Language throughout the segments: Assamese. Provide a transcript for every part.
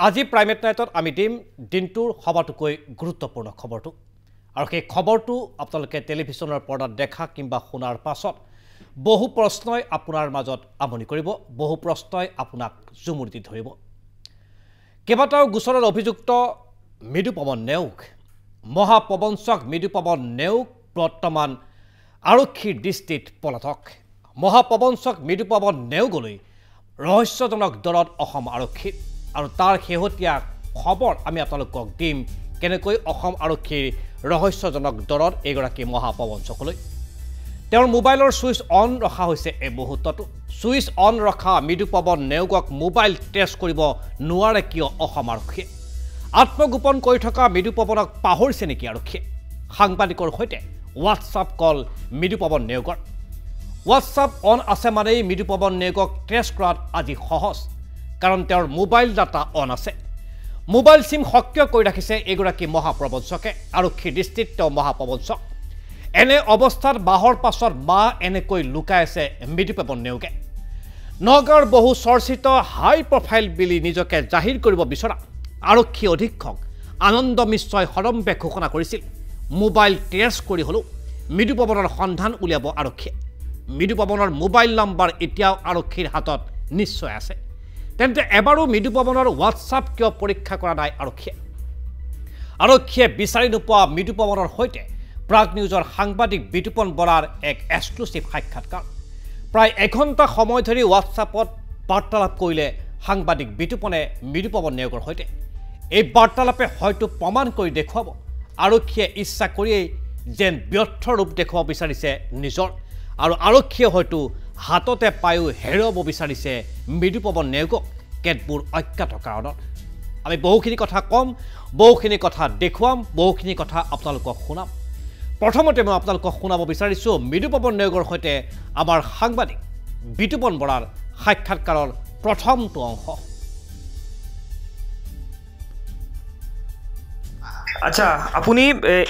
আজি প্ৰাইমেট নাইটত আমি দিম দিনটোৰ সবাতোকৈ গুৰুত্বপূৰ্ণ খবৰটো আৰু সেই খবৰটো আপোনালোকে টেলিভিছনৰ পৰ্দাত দেখা কিংবা শুনাৰ পাছত বহু প্ৰশ্নই আপোনাৰ মাজত আমনি কৰিব বহু প্ৰশ্নই আপোনাক জুমুৰি ধৰিব কেইবাটাও গোচৰৰ অভিযুক্ত মৃদুপৱন নেওগ মহাপৱনচক মৃদুপৱন নেওগ বৰ্তমান আৰক্ষীৰ দৃষ্টিত পলাতক মহাপৱনচক মৃদুপৱন নেওগলৈ ৰহস্যজনক দৰত অসম আৰক্ষী আৰু তাৰ শেহতীয়া খবৰ আমি আপোনালোকক দিম কেনেকৈ অসম আৰক্ষীৰ ৰহস্যজনক দৰত এগৰাকী মহাপৱনচকলৈ তেওঁৰ মোবাইলৰ সুইচ অন ৰখা হৈছে এই মুহূৰ্তটো সুইচ অন ৰখা মৃদুপৱন নেওগক মোবাইল টেষ্ট কৰিব নোৱাৰে কিয় অসম আৰক্ষীয়ে আত্মগোপন কৰি থকা মৃদুপৱনক পাহৰিছে নেকি আৰক্ষীয়ে সাংবাদিকৰ সৈতে WhatsApp call Mridupawan Neog WhatsApp on আছে মানেই মৃদুপৱন নেওগক টেষ্ট কৰাত আজি সহজ কাৰণ তেওঁৰ মোবাইল ডাটা অন আছে মোবাইল সিম সক্ৰিয় কৰি ৰাখিছে এগৰাকী মহাপ্ৰবঞ্চকে আৰক্ষীৰ দৃষ্টিত তেওঁ মহাপ্ৰবঞ্চক এনে অৱস্থাত বাহৰ পাছত মা এনেকৈ লুকাই আছে মৃদুপৱন নেওগে নগাঁৱৰ বহু চৰ্চিত হাই প্ৰফাইল বুলি নিজকে জাহিৰ কৰিব বিচৰা আৰক্ষী অধীক্ষক আনন্দ মিশ্ৰই সদম্বে ঘোষণা কৰিছিল মোবাইল টেষ্ট কৰি হলো মৃদুপৱনৰ সন্ধান উলিয়াব আৰক্ষীয়ে মৃদুপৱনৰ মোবাইল নম্বৰ এতিয়াও আৰক্ষীৰ হাতত নিশ্চয় আছে তেন্তে এবাৰো মৃদুপৱনৰ হোৱাটছআপ কিয় পৰীক্ষা কৰা নাই আৰক্ষীয়ে বিচাৰি নোপোৱা মৃদুপৱনৰ সৈতে প্ৰাগ নিউজৰ সাংবাদিক বিতুপন বৰাৰ এক এক্সক্লুসিভ সাক্ষাৎকাৰ প্ৰায় এঘণ্টা সময় ধৰি হোৱাটছআপত বাৰ্তালাপ কৰিলে সাংবাদিক বিতুপনে মৃদুপৱন নেওগৰ সৈতে এই বাৰ্তালাপে হয়তো প্ৰমাণ কৰি দেখুৱাব আৰক্ষীয়ে ইচ্ছা কৰিয়েই যেন ব্যৰ্থ ৰূপ দেখুৱাব বিচাৰিছে নিজৰ আৰু আৰক্ষীয়ে হয়তো হাততে পায়ো হেৰুৱাব বিচাৰিছে মৃদুপৱন নেওগক কেতবোৰ অজ্ঞাত কাৰণত আমি বহুখিনি কথা কম বহুখিনি কথা দেখুৱাম বহুখিনি কথা আপোনালোকক শুনাম প্ৰথমতে মই আপোনালোকক শুনাব বিচাৰিছোঁ মৃদুপৱন নেওগৰ সৈতে আমাৰ সাংবাদিক বিতুপন বৰাৰ সাক্ষাৎকাৰৰ প্ৰথমটো অংশ আচ্ছা আপুনি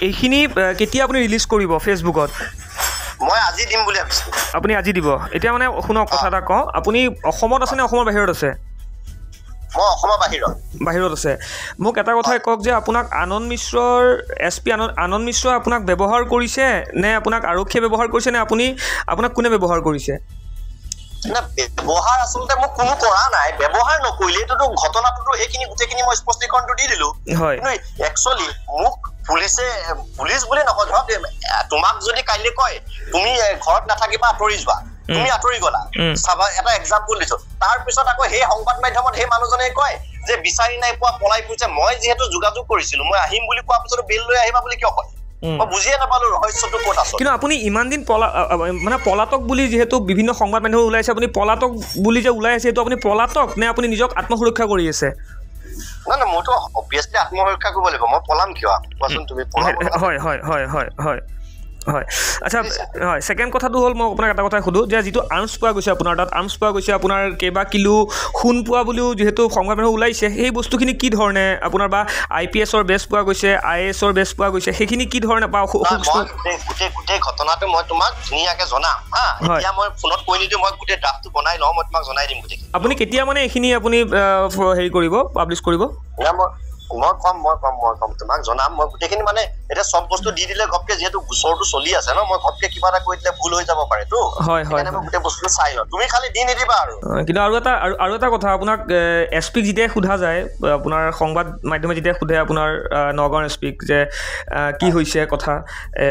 এইখিনি কেতিয়া আপুনি ৰিলিজ কৰিব ফেচবুকত মই আজি দিম বুলি ভাবিছো আপুনি আজি দিব এতিয়া মানে শুনক কথা এটা কওঁ আপুনি অসমত আছে নে অসমৰ বাহিৰত আছে মই অসমৰ বাহিৰত আছে মোক এটা কথাই কওক যে আপোনাক আনন্দ মিশ্ৰৰ এছপি আনন্দ মিশ্ৰই আপোনাক ব্যৱহাৰ কৰিছে নে আপোনাক আৰক্ষীয়ে ব্যৱহাৰ কৰিছে নে আপোনাক কোনে ব্যৱহাৰ কৰিছে না ব্যৱহাৰ আচলতে মোক কোনো কৰা নাই ব্যৱহাৰ নকৰিলে এটোতো ঘটনাটোতো এইখিনি গোটেইখিনি মই স্পষ্টীকৰণটো দি দিলো কিন্তু একচুয়ালি মোক পুলিচ বুলি নকয় ধৰক তোমাক যদি কাইলে কয় তুমি ঘৰত নাথাকিবা আঁতৰি যোৱা তুমি আঁতৰি গলা চাবা এটা এক্সাম্পল দিছো তাৰ পিছত আকৌ সেই সংবাদ মাধ্যমত সেই মানুহজনে কয় যে বিচাৰি নাই পোৱা পলাই ফুৰিছে মই যেহেতু যোগাযোগ কৰিছিলো মই আহিম বুলি কোৱা পিছত বেল লৈ আহিবা বুলি কিয় কয় মই বুজিয়ে নাপালো ৰহস্যটো ক'ত আছে কিন্তু আপুনি ইমান দিন মানে পলাতক বুলি যেহেতু বিভিন্ন সংবাদ মাধ্যম ওলাইছে আপুনি পলাতক বুলি যে ওলাই আছে এইটো আপুনি পলাতক নে আপুনি নিজক আত্মসুৰক্ষা কৰি আছে না মইতো অবভিয়াছলি আত্মসুৰক্ষা কৰিব লাগিব মই পলাম কিয় কোৱাচোন তুমি পলাম হয় আচ্ছা হয় সেকেন্ড কথাটো হ'ল মই আপোনাক এটা কথা সুধো যে যিটো আৰ্মছ পোৱা গৈছে আপোনাৰ তাত আৰ্মছ পোৱা গৈছে আপোনাৰ কেইবা কিলো খুন পোৱা বুলিও যিহেতু সংবাদ মাধ্যম ওলাইছে সেই বস্তুখিনি কি ধৰণে আপোনাৰ বা IPSৰ বেছ পোৱা গৈছে IASৰ বেছ পোৱা গৈছে সেইখিনি কি ধৰণে বা গোটেই ঘটনাটো মই তোমাক ধুনীয়াকৈ জনাম এতিয়া মই ফোনত কৈ নিদিওঁ মই গোটেই ড্ৰাফটো বনাই লওঁ মই তোমাক জনাই দিম গোটেই আপুনি কেতিয়া মানে এইখিনি আপুনি হেৰি কৰিব পাব্লিছ কৰিব মই কম তোমাক জনাম মই গোটেইখিনি মানে এটা সব বস্তু দি দিলে গপকে যেহেতু গোচৰটো চলি আছে ন মই গপকে কিবা এটা কৈ দিলে ভুল হৈ যাব পাৰে তো সেইকাৰণে মই গোটেই বস্তু চাই লওঁ তুমি খালি দি নিদিবা কিন্তু আৰু এটা কথা আপোনাক এছপিক যেতিয়া সোধা যায় আপোনাৰ সংবাদ মাধ্যমে যেতিয়া সোধে আপোনাৰ নগাঁৱৰ এছপিক যে কি হৈছে কথা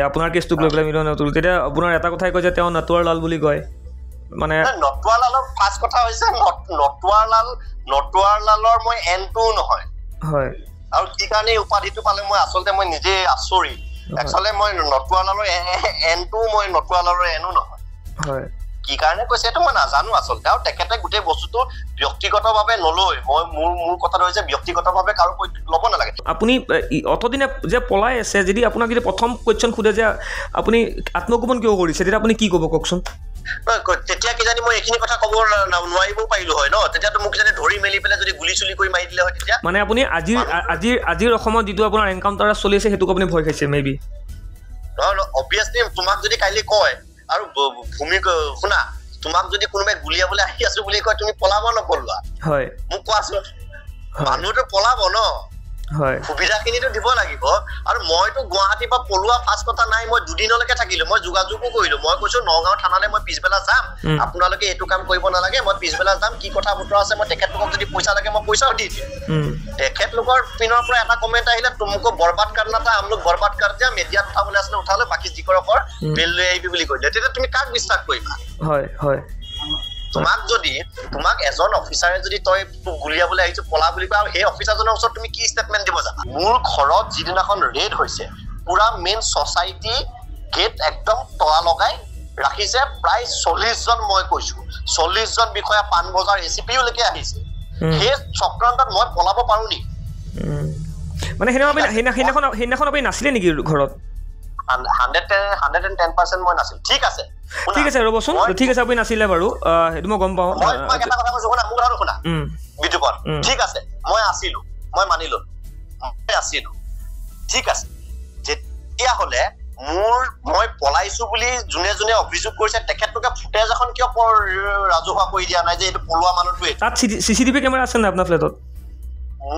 আপোনাৰ কেছটোক লৈ পেলাই তেতিয়া আপোনাৰ এটা কথাই কয় যে তেওঁ নটৱাৰ লাল বুলি কয় মানে নটৱাৰ লালৰ ফাৰ্ষ্ট কথা হৈছে নটৱাৰ লালৰ মই এনটো নহয় হয় আৰু কি কাৰণে উপাধিটো পালে মই আচলতে মই নিজে আচৰিত একচুৱেলি মই নটৱালালৰ এনটো মই নটৱালালৰ এনো নহয় হয় কি কাৰণে কৈছে এইটো মই নাজানো আচলতে আৰু তেখেতে গোটেই বস্তুটো ব্যক্তিগতভাৱে নলয় মই মোৰ কথাটো হৈছে ব্যক্তিগতভাৱে কাৰো ল'ব নালাগে আপুনি অতদিনে যে পলাই আছে যদি আপোনাক যদি প্ৰথম কোৱেশ্চন সোধে যে আপুনি আত্মগোপন কিয় কৰিছে তেতিয়া আপুনি কি ক'ব কওকচোন তেতিয়া কি জানি মই এইখিনি কথা ক'ব নোৱাৰিবও পাৰিলো হয় ন তেতিয়াতো মোক জানি ধৰি মেলি পেলাই যদি গুলি চুলি কৰি মাৰি দিলে হয় তেতিয়া মানে আপুনি আজিৰ অসমত যিটো আপোনাৰ এনকাউণ্টাৰ চলি আছে সেইটোক আপুনি ভয় খাইছে মেবি অবভিয়াছলি তোমাক যদি কাইলৈ কয় আৰু ভূমি শুনা তোমাক যদি কোনোবাই গুলিয়াবলৈ আহি আছো বুলি কয় তুমি পলাব নপলোৱা হয় মোক কোৱাচোন মানুহটো পলাব ন হয় সুবিধাখিনিতো দিব লাগিব আৰু মইতো গুৱাহাটীৰ পৰা পলোৱা ফাৰ্ষ্ট কথা নাই মই দুদিনলৈকে থাকিলো মই যোগাযোগো কৰিলো মই কৈছো নগাঁও থানালে মই পিছবেলা যাম আপোনালোকে এইটো কাম কৰিব নালাগে মই পিছবেলা যাম কি কথা বতৰা আছে মই তেখেতলোকক যদি পইচা লাগে মই পইচাও দি দিম তেখেতলোকৰ পিনৰ পৰা এটা কমেণ্ট আহিলে তুমকো বৰবাদ करना था हम लोग बर्बाद कर दिया मीडिया उठाবলৈ আসলে উঠালে বাকি যি কৰক বেল লৈ আহিবি বুলি কৈলে তেতিয়া তুমি কাক বিশ্বাস কৰিবা হয় হয় তোমাক এজন অফিচাৰে যদি তই গুলিয়াবলৈ আহিছো পলা বুলি কয় আৰু সেই অফিচাৰজনৰ ওচৰত তুমি কি ষ্টেটমেন্ট দিব যাবা মোৰ ঘৰত যিদিনাখন ৰেড হৈছে পুৰা মেইন সোসাইটি গেট একদম তলা লগাই ৰাখিছে প্ৰায় 40 জন মই কৈছো 40 জন বিষয়া পানবজাৰ এসিপিও লৈকে আহিছে সেই চক্ৰান্তত মই পলাব পাৰো নি মানে হেনাখন আপুনি নাছিলে নেকি ঘৰত 110% মই নাছিল ঠিক আছে ৰবচোন ঠিক আছে আপুনি নাছিলে বাৰু এটো মই গম পাওঁ মই এটা কথা কৈছো শুনা মোৰ কথা শুনা বিজুপন ঠিক আছে মই আছিলো মই মানিলো মই আছিলো ঠিক আছে যেতিয়া হলে মই পলাইছো বুলি জুনে জুনে অভিযোগ কৰিছে তেখেতলোকে ফুটেজ এখন কিয় ৰাজহুৱা কৰি দিয়া নাই যে এইটো পলোৱা মানুহটোৱে তাত সিসিটিভি কেমেৰা আছে না আপোনাৰ ফ্লেটত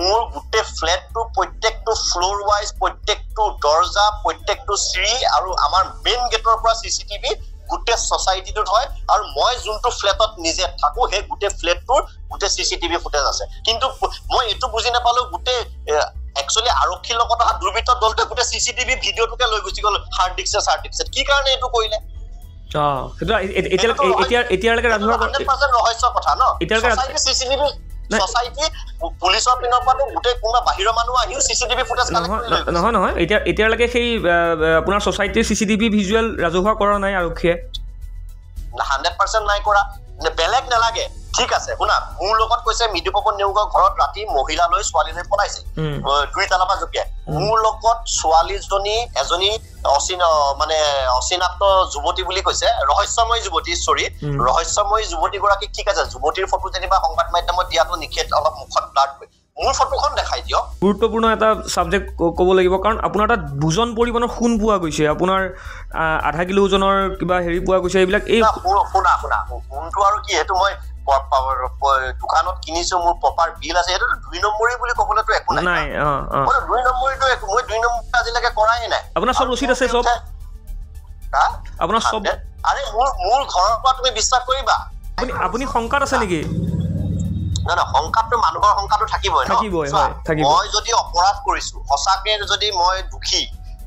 মোৰ গুটে ফ্লেটটো প্ৰত্যেকটো ফ্লোৰ ওয়াইজ প্ৰত্যেকটো দৰজা প্ৰত্যেকটো চিৰি আৰু আমাৰ মেইন গেটৰ পৰা সিসিটিভি গুটে সোসাইটিটোত হয় আৰু মই যোনটো ফ্লেটত নিজে থাকো হে গুটে ফ্লেটটোৰ গুটে সিসিটিভি ফুটেজ আছে কিন্তু মই এটো বুজি নাপালো গুটে একচুয়ালি আৰক্ষীৰ লগত অহা দুৰ্বৃত্ত দলটো গুটে সিসিটিভি ভিডিওটোকে লৈ গুচি গল হাৰ্ড ডিস্ক কি কাৰণে এটো কৰিলে এতিয়ালৈকে ৰাজহুৱা 100% ৰহস্য কথা ন সোসাইটি সিসিটিভি সোসাইটি পুলিচৰ পিনৰ পৰা গুটে কোনা বাহিৰৰ মানুহ আহিও সিসিটিভি ফুটেজ কালেক্ট কৰি লৈ নহয় এতিয়ালৈকে সেই আপোনাৰ সোসাইটিৰ সিসিটিভি ভিজুৱেল ৰাজহুৱা কৰা নাই আৰক্ষীয়ে 100% নাই কৰা বেলেগ নালাগে ঠিক আছে শুনা মোৰ লগত কৈছে মিডিপপন নেউগৰ ঘৰত ৰাতি মহিলা লৈ ছোৱালী লৈ পলাইছে দুই তালাপা জপিয়াই মোৰ লগত ছোৱালীজনী এজনী অচিনাক্ত যুৱতী বুলি কৈছে ৰহস্যময় যুৱতী ৰহস্যময় যুৱতী গৰাকী ঠিক আছে যুৱতীৰ ফটো যেনিবা সংবাদ মাধ্যমত দিয়াটো নিষেধ অলপ মুখত ব্লাড হৈ মোৰ ফটোখন দেখাই দিয়ক গুৰুত্বপূৰ্ণ এটা সাবজেক্ট ক'ব লাগিব কাৰণ আপোনাৰ তাত বুজন পৰিমাণৰ খুন পোৱা গৈছে আপোনাৰ আধা কিলো ওজনৰ কিবা হেৰি পোৱা গৈছে এইবিলাক এই শুনা কোনটো আৰু কি হেতু মই দোকানত কিনিছো মোৰ প্ৰপাৰ বিল আছে হেতু 2 নম্বৰী বুলি ক'বলেতো একো নাই মই 2 নম্বৰীটো মই 2 নম্বৰ আজিলৈকে কৰাই নাই আপোনাৰ সব ৰচিদ আছে সব আপোনাৰ সব আৰে মোৰ ঘৰৰ পৰা তুমি বিশ্বাস কৰিবা আপুনি সংকাত আছে নেকি না সংকাতটো মানুহৰ সংকাতটো থাকিবই মই যদি অপৰাধ কৰিছো হসাকে যদি মই দুখী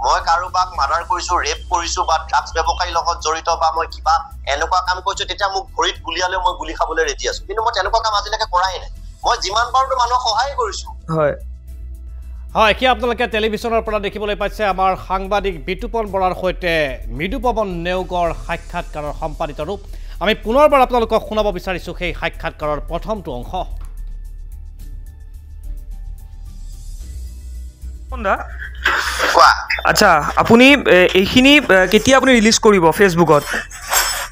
মই কাৰোবাক মাৰ্ডাৰ কৰিছো ৰেপ কৰিছো বা ড্ৰাগছ ব্যৱসায়ীৰ লগত জড়িত বা মই কিবা এনেকুৱা কাম কৰিছো তেতিয়া মোক ভৰিত গুলিয়ালে মই গুলি খাবলৈ ৰেডি আছো কিন্তু মই তেনেকুৱা কাম আজিলৈকে কৰাই নাই মই যিমান পাৰোতো মানুহক সহায় কৰিছো হয় কি আপোনালোকে টেলিভিছনৰ পৰা দেখিবলৈ পাইছে আমাৰ সাংবাদিক বিতুপন বৰাৰ সৈতে মৃদুপৱন নেউগৰ সাক্ষাৎকাৰৰ সম্পাদিত ৰূপ আমি পুনৰবাৰ আপোনালোকক শুনাব বিচাৰিছো সেই সাক্ষাৎকাৰৰ প্ৰথমটো অংশ আচ্ছা আপুনি এইখিনি কেতিয়া আপুনি ৰিলিজ কৰিব ফেচবুকত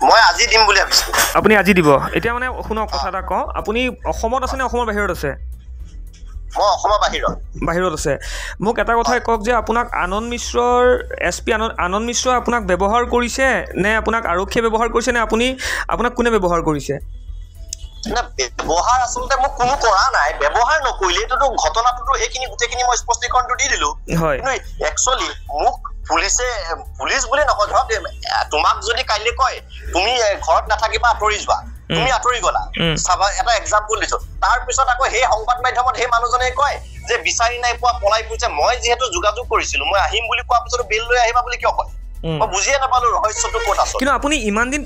মই আজি দিম বুলি ভাবিছো আপুনি আজি দিব এতিয়া মানে শুনক কথা এটা কওঁ আপুনি অসমত আছে নে অসমৰ বাহিৰত আছে মই অসমৰ বাহিৰত আছে মোক এটা কথাই কওক যে আপোনাক আনন্দ মিশ্ৰৰ এছপি আনন্দ মিশ্ৰ আপোনাক ব্যৱহাৰ কৰিছে নে আপোনাক আৰক্ষীয়ে ব্যৱহাৰ কৰিছে নে আপোনাক কোনে ব্যৱহাৰ কৰিছে না ব্যৱহাৰ আসলতে মই কোনো কৰা নাই ব্যৱহাৰ নকৰিলে এটোটো ঘটনাটো হেখিনি গুটেখিনি মই স্পষ্টীকৰণটো দি দিলো কিন্তু একচুয়ালি মোক পুলিচ বুলি নকয় ধৰক তোমাক যদি কাইলে কয় তুমি ঘৰত নাথাকিবা আঁতৰি যোৱা তুমি আঁতৰি গলা চাবা এটা এক্সাম্পল দিছো তাৰ পিছত আকৌ সেই সংবাদ মাধ্যমত সেই মানুহজনে কয় যে বিচাৰি নাই পোৱা পলাই ফুৰিছে মই যেহেতু যোগাযোগ কৰিছিলো মই আহিম বুলি কোৱা পিছত বেল লৈ আহিবা বুলি কিয় কয় মই বুজিয়ে নাপালো ৰহস্যটো ক'ত আছে কিন্তু আপুনি ইমান দিন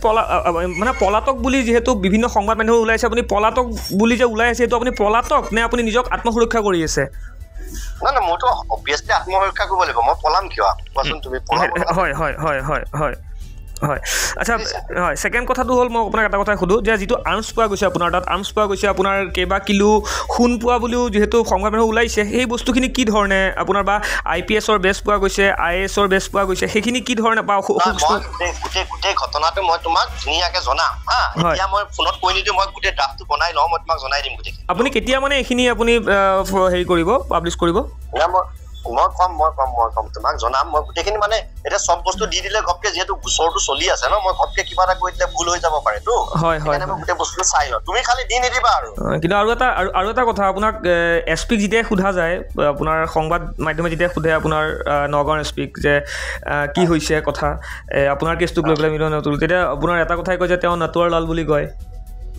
মানে পলাতক বুলি যেহেতু বিভিন্ন সংবাদ মাধ্যম ওলাইছে আপুনি পলাতক বুলি যে ওলাই আছে এইটো আপুনি পলাতক নে আপুনি নিজক আত্মসুৰক্ষা কৰি আছে না মইতো অবভিয়াছলি আত্মসুৰক্ষা কৰিব লাগিব মই পলাম কিয় কোৱাচোন তুমি হয় আচ্ছা হয় সেকেন্ড কথাটো হ'ল মই আপোনাক এটা কথা সুধো যে যিটো আৰ্মছ পোৱা গৈছে আপোনাৰ তাত আৰ্মছ পোৱা গৈছে আপোনাৰ কেইবা কিলো খুন পোৱা বুলিও যিহেতু সংবাদ মাধ্যম ওলাইছে সেই বস্তুখিনি কি ধৰণে আপোনাৰ বা IPSৰ বেছ পোৱা গৈছে IASৰ বেছ পোৱা গৈছে সেইখিনি কি ধৰণে বা গোটেই ঘটনাটো মই তোমাক ধুনীয়াকৈ জনাম এতিয়া মই ফোনত কৈ নিদিওঁ মই গোটেই ড্ৰাফটো বনাই লওঁ মই তোমাক জনাই দিম গোটেই আপুনি কেতিয়া মানে এইখিনি আপুনি হেৰি কৰিব পাব্লিছ কৰিব মই কম তোমাক জনাম মই গোটেইখিনি মানে এটা সব বস্তু দি দিলে গপকে যেহেতু গোচৰটো চলি আছে ন মই গপকে কিবা এটা কৈ দিলে ভুল হৈ যাব পাৰে তো সেইকাৰণে মই গোটেই বস্তুটো চাই লওঁ তুমি খালি দি নিদিবা আৰু কিন্তু আৰু এটা কথা আপোনাক এছপিক যেতিয়া সোধা যায় আপোনাৰ সংবাদ মাধ্যমে যেতিয়া সোধে আপোনাৰ নগাঁৱৰ এছপিক যে কি হৈছে কথা আপোনাৰ কেছটোক লৈ পেলাই মিলন নতুল তেতিয়া আপোনাৰ এটা কথাই কয় যে তেওঁ নটৱাৰ লাল বুলি কয়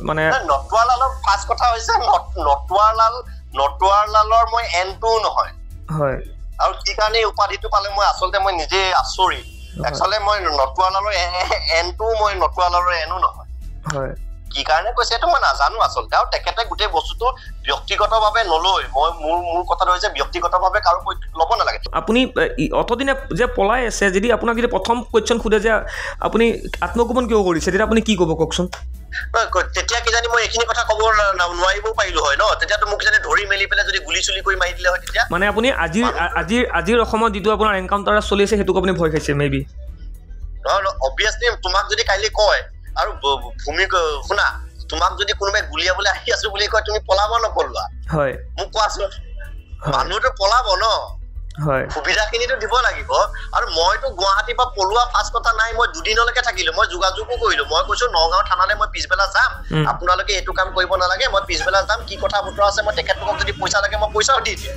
মানে নটৱাৰ লালৰ ফাৰ্ষ্ট কথা হৈছে নটৱাৰ লালৰ মই এনটো নহয় হয় আৰু কি কাৰণে উপাধিটো পালে মই আচলতে মই নিজে আচৰিত একচুৱেলি মই নটৱাৰ লালৰ এনটো মই নটৱাৰ লালৰ এনো নহয় হয় কি কাৰণে কৈছে এইটো মই নাজানো আচলতে আৰু তেখেতে গোটেই বস্তুটো ব্যক্তিগতভাৱে নলয় মই মোৰ কথাটো হৈছে ব্যক্তিগতভাৱে কাৰো ল'ব নালাগে আপুনি অতদিনে যে পলাই আছে যদি আপোনাক যদি প্ৰথম কুৱেশ্যন সোধে যে আপুনি আত্মগোপন কিয় কৰিছে তেতিয়া আপুনি কি ক'ব কওকচোন তেতিয়া কিজানি মই এইখিনি কথা ক'ব নোৱাৰিবও পাৰিলো হয় ন তেতিয়াতো মোক কিজানি ধৰি মেলি পেলাই যদি গুলি চুলি কৰি মাৰি দিলে হয় তেতিয়া মানে আপুনি আজিৰ অসমত যিটো আপোনাৰ এনকাউণ্টাৰ চলি আছে সেইটোক আপুনি ভয় খাইছে মেবি অবভিয়াছলি তোমাক যদি কাইলৈ কয় আৰু ভূমিক শুনা তোমাক যদি কোনোবাই গুলিয়াবলৈ আহি আছো বুলি কয় তুমি পলাব নপলোৱা হয় মোক কোৱাচোন মানুহটো পলাব ন হয় সুবিধাখিনিতো দিব লাগিব আৰু মইতো গুৱাহাটীৰ পৰা পলোৱা ফাৰ্ষ্ট কথা নাই মই দুদিনলৈকে থাকিলো মই যোগাযোগো কৰিলো মই কৈছো নগাঁও থানালৈ মই পিছবেলা যাম আপোনালোকে এইটো কাম কৰিব নালাগে মই পিছবেলা যাম কি কথা বতৰা আছে মই তেখেতলোকক যদি পইচা লাগে মই পইচাও দি দিম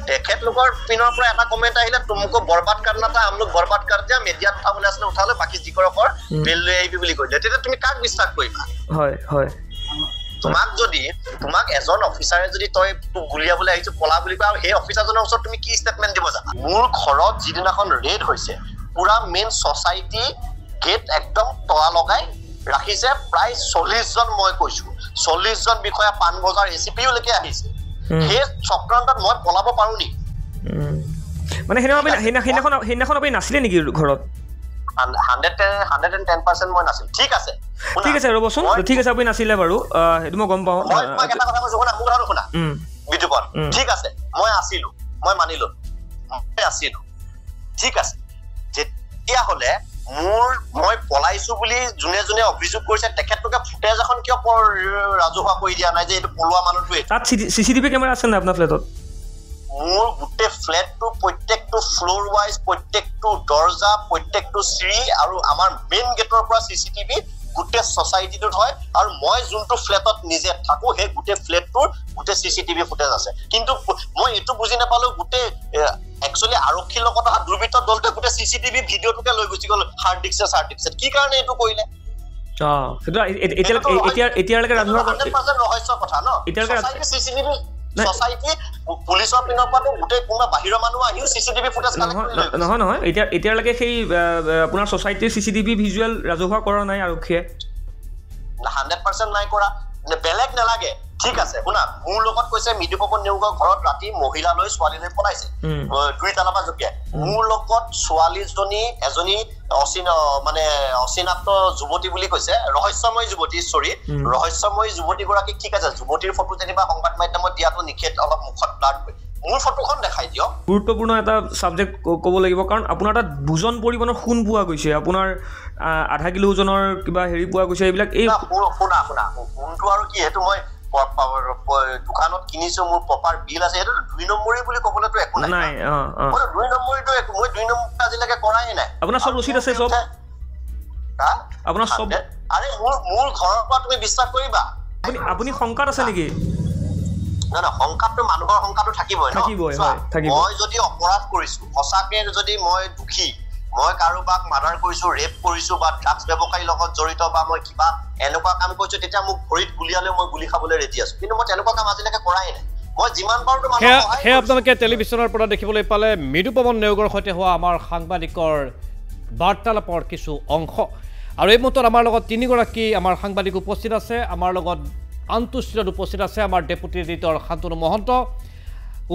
তেখেতলোকৰ পিনৰ পৰা এটা কমেণ্ট আহিলে তুমকো বৰবাদ কৰনা থা আমলোক বৰবাদ কৰ দিয়া মিডিয়াত উঠাবলৈ আছিলে উঠালে বাকী যি কৰকৰ বেল লৈ আহিবি বুলি কৈলে তেতিয়া তুমি কাক বিশ্বাস কৰিবা হয় হয় তোমাক এজন অফিচাৰে যদি তই তোক গুলিয়াবলৈ আহিছো পলা বুলি কয় আৰু সেই অফিচাৰজনৰ ওচৰত তুমি কি ষ্টেটমেণ্ট দিব জানা মোৰ ঘৰত যিদিনাখন ৰেড হৈছে পুৰা মেইন ছ'চাইটি গেট একদম তলা লগাই ৰাখিছে প্ৰায় 40 জন মই কৈছো 40 জন বিষয়া পানবজাৰ এচিপিলৈকে আহিছে সেই চক্ৰান্তত মই পলাব পাৰো নেকি মানে সেইদিনাখন আপুনি নাছিলে নেকি ঘৰত 110% মই নাছিল ঠিক আছে ৰ'বচোন ঠিক আছে আপুনি নাছিলে বাৰু সেইটো মই গম পাওঁ মই এটা কথা কৈছো শুনা মোৰ কথাটো শুনা বিতুপন ঠিক আছে মই আছিলো মই মানিলো মই আছিলো ঠিক আছে যেতিয়া হলে মই পলাইছো বুলি যোনে অভিযোগ কৰিছে তেখেতলোকে ফুটেজ এখন কিয় ৰাজহুৱা কৰি দিয়া নাই যে এইটো পলোৱা মানুহটোৱে তাত চিচিটিভি কেমেৰা আছে নাই আপোনাৰ ফ্লেটত মোৰ গোটেই ফ্লেটটো প্ৰত্যেকটো ফ্লোৰ ৱাইজ প্ৰত্যেকটো দৰ্জা প্ৰত্যেকটো চিৰি আৰু আমাৰ মেইন গেটৰ পৰা চিচিটিভি গোটেই ছ'চাইটিটোত হয় আৰু মই যোনটো ফ্লেটত নিজে থাকো সেই গোটেই ফ্লেটটোৰ গোটেই চিচিটিভি ফুটেজ আছে কিন্তু মই এইটো বুজি নাপালো গোটেই একচুৱেলি আৰক্ষীৰ লগত অহা দুৰ্বৃত্ত দলটোৱে গোটেই চিচিটিভি ভিডিঅ'টোকে লৈ গুচি গ'ল হাৰ্ড ডিস্কে কি কাৰণে এইটো কৰিলে এতিয়ালৈকে ৰহস্য কথা ন চিচিটিভি ছ'চাইটি পুলিচৰ পিনৰ পৰা গোটেই কোনোবা বাহিৰৰ মানুহ আহিও চিচিটিভি ফুটেজ নহয় এতিয়ালৈকে সেই আপোনাৰ ছ'চাইটিৰ চিচিটিভি ভিজুৱেল ৰাজহুৱা কৰা নাই আৰক্ষীয়ে 100% নাই কৰা বেলেগ নালাগে ঠিক আছে শুনা মোৰ লগত কৈছে মৃদুপৱন নেওগৰ ঘৰত ৰাতি মহিলালৈ ছোৱালীলৈ পলাইছে 2 তালা পৰা জপিয়াই মোৰ লগত ছোৱালীজনী এজনী অচিনাক্ত যুৱতী বুলি কৈছে ৰহস্যময় যুৱতী গৰাকী ঠিক আছে যুৱতীৰ ফটো যেনিবা সংবাদ মাধ্যমত দিয়াটো নিষেধ অলপ মুখত ব্লাড কৰি মোৰ ফটোখন দেখাই দিয়ক গুৰুত্বপূৰ্ণ এটা ছাবজেক্ট ক'ব লাগিব কাৰণ আপোনাৰ তাত বুজন পৰিমাণৰ সোণ পোৱা গৈছে আপোনাৰ আধা কিলো ওজনৰ কিবা হেৰি পোৱা গৈছে এইবিলাক এই শুনা সোণটো আৰু কি সেইটো মই দোকানত কিনিছো মোৰ প্ৰপাৰ বিল আছে সেইটো 2 নম্বৰী বুলি ক'বলৈতো একো নাই মই 2 নম্বৰ আজিলৈকে কৰাই নাই আপোনাৰ সব ৰচিদ আছে সব আপোনাৰ সব আৰে মোৰ ঘৰৰ পৰা তুমি বিশ্বাস কৰিবা আপুনি শংকাত আছে নেকি না শংকাটো মানুহৰ শংকাটো থাকিবই মই যদি অপৰাধ কৰিছো সঁচাকে যদি মই দুখী মই কাৰোবাক মাৰ্ডাৰ কৰিছো ৰেপ কৰিছো বা ড্ৰাগছ ব্যৱসায়ীৰ লগত জড়িত বা মই কিবা এনেকুৱা কাম কৰিছো তেতিয়া মোক ভৰিত গুলিয়ালে মই গুলি খাবলৈ ৰেডি আছো কিন্তু মই তেনেকুৱা কাম আজিলৈকে কৰাই নাই মই যিমান পাৰো মানুহ আপোনালোকে টেলিভিছনৰ পৰা দেখিবলৈ পালে মৃদুপৱন নেওগৰ সৈতে হোৱা আমাৰ সাংবাদিকৰ বাৰ্তালাপৰ কিছু অংশ আৰু এই মুহূৰ্তত আমাৰ লগত 3গৰাকী আমাৰ সাংবাদিক উপস্থিত আছে আমাৰ লগত আন্তঃষ্ট্ৰীয়ত উপস্থিত আছে আমাৰ ডেপুটি এডিটৰ শান্তনু মহন্ত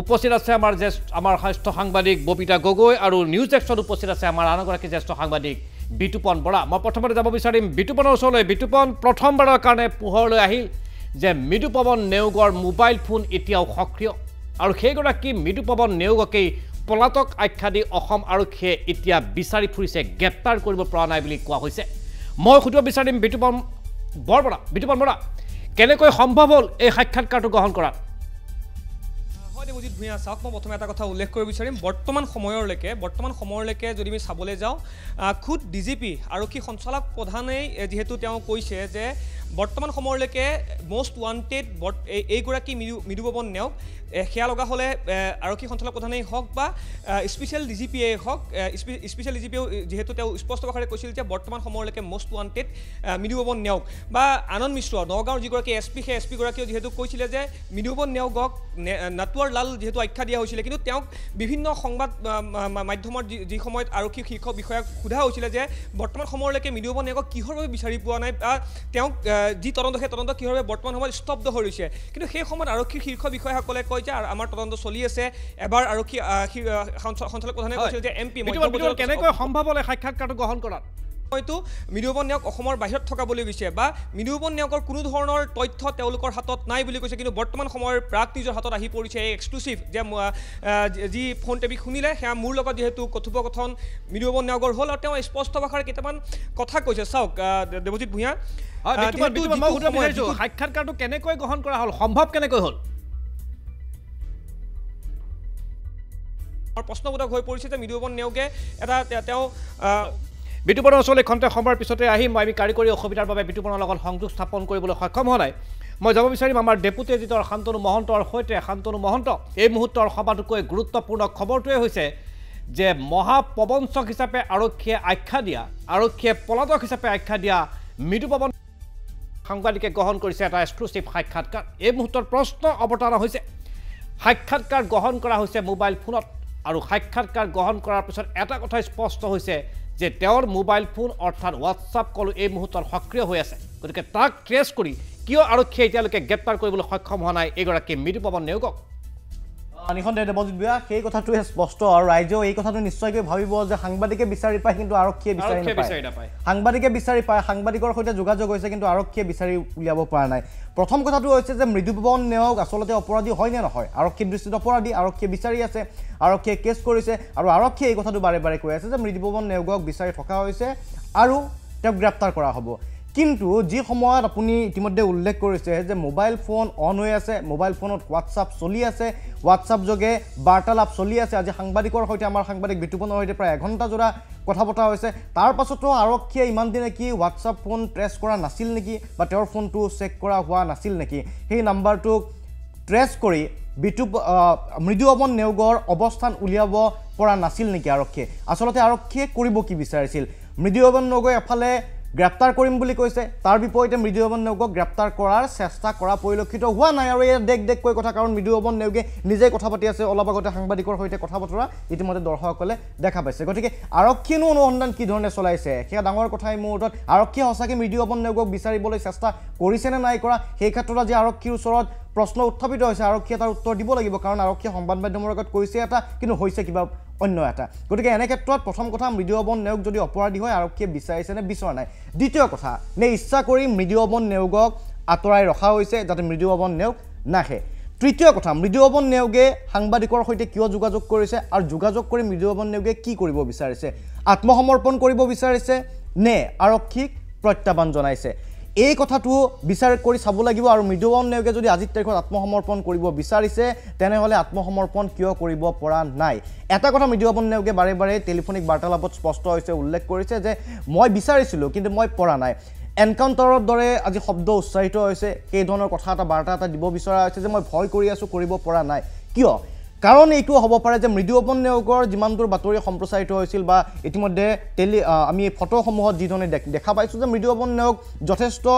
উপস্থিত আছে আমাৰ জ্যেষ্ঠ সাংবাদিক ববিতা গগৈ আৰু নিউজ ডেস্কত উপস্থিত আছে আমাৰ আন এগৰাকী জ্যেষ্ঠ সাংবাদিক বিতুপন বৰা মই প্ৰথমতে যাব বিচাৰিম বিতুপনৰ ওচৰলৈ বিতুপন প্ৰথমবাৰৰ কাৰণে পোহৰলৈ আহিল যে মৃদুপৱন নেওগৰ মোবাইল ফোন এতিয়াও সক্ৰিয় আৰু সেইগৰাকী মৃদুপৱন নেওগকেই পলাতক আখ্যা দি অসম আৰক্ষীয়ে এতিয়া বিচাৰি ফুৰিছে গ্ৰেপ্তাৰ কৰিব পৰা নাই বুলি কোৱা হৈছে মই সুধিব বিচাৰিম বিতুপন বৰা কেনেকৈ সম্ভৱ হ'ল এই সাক্ষাৎকাৰটো গ্ৰহণ কৰা দেৱজিৎ ভূঞা চাওক মই প্ৰথমে এটা কথা উল্লেখ কৰিব বিচাৰিম বৰ্তমান সময়লৈকে যদি আমি চাবলৈ যাওঁ খুদ ডিজিপি আৰক্ষী সঞ্চালক প্ৰধানেই যিহেতু তেওঁ কৈছে যে বৰ্তমান সময়লৈকে মষ্ট ৱান্টেড এইগৰাকী মৃদুপৱন নেওগ সেয়া লগা হ'লে আৰক্ষী সঞ্চালক প্ৰধানেই হওক বা স্পেচিয়েল ডিজিপিয়ে হওক স্পেচিয়েল ডিজিপিয়েও যিহেতু তেওঁ স্পষ্ট ভাষাৰে কৈছিল যে বৰ্তমান সময়লৈকে মষ্ট ৱান্টেড মৃদুপৱন নেওগ বা আনন্দ মিশ্ৰ নগাঁৱৰ যিগৰাকী এছপি সেই এছপিগৰাকীয়েও যিহেতু কৈছিলে যে মৃদুপৱন নেওগক নাটুৱাৰ লাল যিহেতু আখ্যা দিয়া হৈছিলে কিন্তু তেওঁক বিভিন্ন সংবাদ মাধ্যমৰ যি সময়ত আৰক্ষী শীৰ্ষ বিষয়াক সোধা হৈছিলে যে বৰ্তমান সময়লৈকে মৃদুপৱন নেওগক কিহৰ বাবে বিচাৰি পোৱা নাই বা তেওঁক যি তদন্ত সেই তদন্ত কিহৰ বাবে বৰ্তমান সময়ত স্তব্ধ হৈ ৰৈছে কিন্তু সেই সময়ত আৰক্ষীৰ শীৰ্ষ বিষয়াসকলে কয় যে আমাৰ তদন্ত চলি আছে এবাৰ আৰক্ষী সঞ্চালক প্ৰধানে কৈছিল যে এমপি কেনেকৈ সম্ভৱ হ'লে সাক্ষাৎকাৰটো গ্ৰহণ কৰাত হয়তো মৃদুপৱন নেওগ অসমৰ বাহিৰত থকা বুলি কৈছে বা মৃদুপৱন নেওগৰ কোনো ধৰণৰ তথ্য তেওঁলোকৰ হাতত নাই বুলি কৈছে কিন্তু বৰ্তমান সময়ৰ প্ৰাগ নিজৰ হাতত আহি পৰিছে এই এক্সক্লুচিভ যে যি ফোন টেপি শুনিলে সেয়া মোৰ লগত যিহেতু কথোপকথন মৃদুপৱন নেওগৰ হ'ল আৰু তেওঁ স্পষ্ট ভাষাৰে কেইটামান কথা কৈছে চাওক দেৱজিৎ ভূঞা সাক্ষাৎকাৰটো কেনেকৈ গ্ৰহণ কৰা হ'ল সম্ভৱ কেনেকৈ হ'ল প্ৰশ্নবোধক হৈ পৰিছে যে মৃদুপৱন নেওগে এটা তেওঁ বিতুপনৰ ওচৰলৈ খন্তে সময়ৰ পিছতে আহিম আমি কাৰিকৰী অসুবিধাৰ বাবে বিতুপনৰ লগত সংযোগ স্থাপন কৰিবলৈ সক্ষম হোৱা নাই মই যাব বিচাৰিম আমাৰ ডেপুটি এডিটৰ শান্তনু মহন্তৰ সৈতে শান্তনু মহন্ত এই মুহূৰ্তৰ সবাতোকৈ গুৰুত্বপূৰ্ণ খবৰটোৱে হৈছে যে মহাপবঞ্চক হিচাপে আৰক্ষীয়ে আখ্যা দিয়া আৰক্ষীয়ে পলাতক হিচাপে আখ্যা দিয়া মৃদুপৱন সাংবাদিকে গ্ৰহণ কৰিছে এটা এক্সক্লুচিভ সাক্ষাৎকাৰ এই মুহূৰ্তৰ প্ৰশ্ন অৱতাৰণা হৈছে সাক্ষাৎকাৰ গ্ৰহণ কৰা হৈছে মোবাইল ফোনত আৰু সাক্ষাৎকাৰ গ্ৰহণ কৰাৰ পিছত এটা কথা স্পষ্ট হৈছে যে তেওঁৰ মোবাইল ফোন অৰ্থাৎ হোৱাটছআপ কল এই মুহূৰ্তত সক্ৰিয় হৈ আছে গতিকে তাক ট্ৰেছ কৰি কিয় আৰক্ষীয়ে এতিয়ালৈকে গ্ৰেপ্তাৰ কৰিবলৈ সক্ষম হোৱা নাই এইগৰাকী মৃদুপৱন নেওগক নিখন্তে দেৱজিৎ ভূঞা সেই কথাটোৱে স্পষ্ট আৰু ৰাইজেও এই কথাটো নিশ্চয়কৈ ভাবিব যে সাংবাদিকে বিচাৰি পায় কিন্তু আৰক্ষীয়ে বিচাৰি নাপায় সাংবাদিকে বিচাৰি পায় সাংবাদিকৰ সৈতে যোগাযোগ হৈছে কিন্তু আৰক্ষীয়ে বিচাৰি উলিয়াব পৰা নাই প্ৰথম কথাটো হৈছে যে মৃদুপৱন নেওগ আচলতে অপৰাধী হয় নে নহয় আৰক্ষীৰ দৃষ্টিত অপৰাধী আৰক্ষীয়ে বিচাৰি আছে আৰক্ষীয়ে কেছ কৰিছে আৰু আৰক্ষীয়ে এই কথাটো বাৰে বাৰে কৈ আছে যে মৃদুপৱন নেওগক বিচাৰি থকা হৈছে আৰু তেওঁক গ্ৰেপ্তাৰ কৰা হ'ব কিন্তু যি সময়ত আপুনি ইতিমধ্যে উল্লেখ কৰিছে যে মোবাইল ফোন অন হৈ আছে মোবাইল ফোনত হোৱাটছআপ চলি আছে হোৱাটছআপ যোগে বাৰ্তালাপ চলি আছে আজি সাংবাদিকৰ সৈতে আমাৰ সাংবাদিক বিতুপনৰ সৈতে প্ৰায় এঘণ্টা জোৰা কথা পতা হৈছে তাৰ পাছতো আৰক্ষীয়ে ইমান দিনে কি হোৱাটছআপ ফোন ট্ৰেছ কৰা নাছিল নেকি বা তেওঁৰ ফোনটো চেক কৰা হোৱা নাছিল নেকি সেই নাম্বাৰটোক ট্ৰেছ কৰি মৃদুপৱন নেওগৰ অৱস্থান উলিয়াব পৰা নাছিল নেকি আৰক্ষীয়ে আচলতে আৰক্ষীয়ে কৰিব কি বিচাৰিছিল মৃদুপৱন নেওগক এফালে গ্ৰেপ্তাৰ কৰিম বুলি কৈছে তাৰ বিপৰীতে মৃদুপৱন নেওগক গ্ৰেপ্তাৰ কৰাৰ চেষ্টা কৰা পৰিলক্ষিত হোৱা নাই আৰু এই দেখ কৈ কথা কাৰণ মৃদুপৱন নেওগে নিজেই কথা পাতি আছে অলপ আগতে সাংবাদিকৰ সৈতে কথা বতৰা ইতিমধ্যে দৰ্শকসকলে দেখা পাইছে গতিকে আৰক্ষীয়েনো অনুসন্ধান কি ধৰণে চলাইছে সেয়া ডাঙৰ কথা এই মুহূৰ্তত আৰক্ষীয়ে সঁচাকৈ মৃদুপৱন নেওগক বিচাৰিবলৈ চেষ্টা কৰিছে নে নাই কৰা সেই ক্ষেত্ৰত আজি আৰক্ষীৰ ওচৰত প্ৰশ্ন উত্থাপিত হৈছে আৰক্ষীয়ে তাৰ উত্তৰ দিব লাগিব কাৰণ আৰক্ষীয়ে সংবাদ মাধ্যমৰ আগত কৈছে এটা কিন্তু হৈছে কিবা অন্য এটা গতিকে এনে ক্ষেত্ৰত প্ৰথম কথা মৃদুপৱন নেওগ যদি অপৰাধী হয় আৰক্ষীয়ে বিচাৰিছে নে বিচৰা নাই দ্বিতীয় কথা নে ইচ্ছা কৰি মৃদুপৱন নেওগক আঁতৰাই ৰখা হৈছে যাতে মৃদুপৱন নেওগ নাহে তৃতীয় কথা মৃদুপৱন নেওগে সাংবাদিকৰ সৈতে কিয় যোগাযোগ কৰিছে আৰু যোগাযোগ কৰি মৃদুপৱন নেওগে কি কৰিব বিচাৰিছে আত্মসমৰ্পণ কৰিব বিচাৰিছে নে আৰক্ষীক প্ৰত্যাহ্বান জনাইছে এই কথাটো বিচাৰ কৰি চাব লাগিব আৰু মৃদুপৱন নেওগে যদি আজিৰ তাৰিখত আত্মসমৰ্পণ কৰিব বিচাৰিছে তেনেহ'লে আত্মসমৰ্পণ কিয় কৰিব পৰা নাই এটা কথা মৃদুপৱন নেওগে বাৰে বাৰে টেলিফোনিক বাৰ্তালাপত স্পষ্ট হৈছে উল্লেখ কৰিছে যে মই বিচাৰিছিলোঁ কিন্তু মই পৰা নাই এনকাউণ্টাৰৰ দৰে আজি শব্দ উচ্চাৰিত হৈছে সেই ধৰণৰ কথা এটা বাৰ্তা এটা দিব বিচৰা হৈছে যে মই ভয় কৰি আছোঁ কৰিব পৰা নাই কিয় কাৰণ এইটো হ'ব পাৰে যে মৃদুপৱন নেওগৰ যিমান দূৰ বাতৰি সম্প্ৰচাৰিত হৈছিল বা ইতিমধ্যে আমি ফটোসমূহত যিধৰণে দেখা পাইছোঁ যে মৃদুপৱন নেওগ যথেষ্ট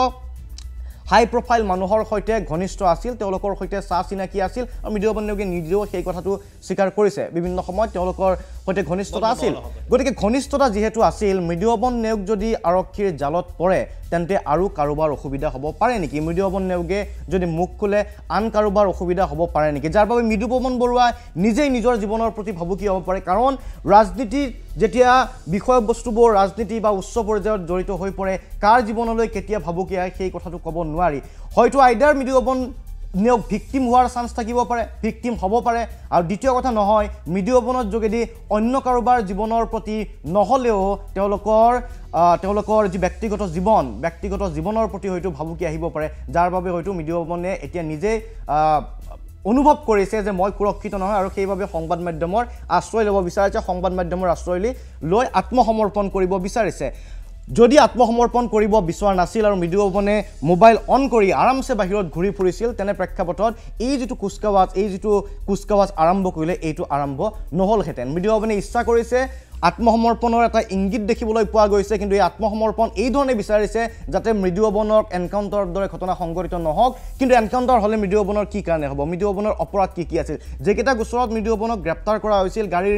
হাই প্ৰফাইল মানুহৰ সৈতে ঘনিষ্ঠ আছিল তেওঁলোকৰ সৈতে চা চিনাকি আছিল আৰু মৃদুপৱন নেওগে নিজেও সেই কথাটো স্বীকাৰ কৰিছে বিভিন্ন সময়ত তেওঁলোকৰ সৈতে ঘনিষ্ঠতা আছিল গতিকে ঘনিষ্ঠতা যিহেতু আছিল মৃদুপৱন নেওগ যদি আৰক্ষীৰ জালত পৰে তেন্তে আৰু কাৰোবাৰ অসুবিধা হ'ব পাৰে নেকি মৃদুপৱন নেওগে যদি মুখ খোলে আন কাৰোবাৰ অসুবিধা হ'ব পাৰে নেকি যাৰ বাবে মৃদুপৱন বৰুৱা নিজেই নিজৰ জীৱনৰ প্ৰতি ভাবুকি হ'ব পাৰে কাৰণ ৰাজনীতিত যেতিয়া বিষয়বস্তুবোৰ ৰাজনীতি বা উচ্চ পৰ্যায়ত জড়িত হৈ পৰে কাৰ জীৱনলৈ কেতিয়া ভাবুকি আহে সেই কথাটো ক'ব নোৱাৰি হয়তো আইডাৰ মৃদুপৱন নেওগ ভিক্টিম হোৱাৰ চান্স থাকিব পাৰে ভিক্টিম হ'ব পাৰে আৰু দ্বিতীয় কথা নহয় মৃদুপৱনৰ যোগেদি অন্য কাৰোবাৰ জীৱনৰ প্ৰতি নহ'লেও তেওঁলোকৰ যি ব্যক্তিগত জীৱনৰ প্ৰতি হয়তো ভাবুকি আহিব পাৰে যাৰ বাবে হয়তো মৃদুপৱনে এতিয়া নিজেই অনুভৱ কৰিছে যে মই সুৰক্ষিত নহয় আৰু সেইবাবে সংবাদ মাধ্যমৰ আশ্ৰয় ল'ব বিচাৰিছে সংবাদ মাধ্যমৰ আশ্ৰয় লৈ আত্মসমৰ্পণ কৰিব বিচাৰিছে যদি আত্মসমৰ্পণ কৰিব বিচৰা নাছিল আৰু মৃদু পৱনে মোবাইল অন কৰি আৰামছে বাহিৰত ঘূৰি ফুৰিছিল তেনে প্ৰেক্ষাপটত এই যিটো কুচকাৱাজ আৰম্ভ কৰিলে এইটো আৰম্ভ নহলহেঁতেন মৃদু পৱনে ইচ্ছা কৰিছে আত্মসমৰ্পণৰ এটা ইংগিত দেখিবলৈ পোৱা গৈছে কিন্তু এই আত্মসমৰ্পণ এই ধৰণে বিচাৰিছে যাতে মৃদু পৱনক এনকাউণ্টাৰৰ দৰে ঘটনা সংঘটিত নহওক কিন্তু এনকাউণ্টাৰ হ'লে মৃদু পৱনৰ কি কাৰণে হ'ব মৃদু পৱনৰ অপৰাধ কি আছিল যেকেইটা গোচৰত মৃদু পৱনক গ্ৰেপ্তাৰ কৰা হৈছিল গাড়ীৰ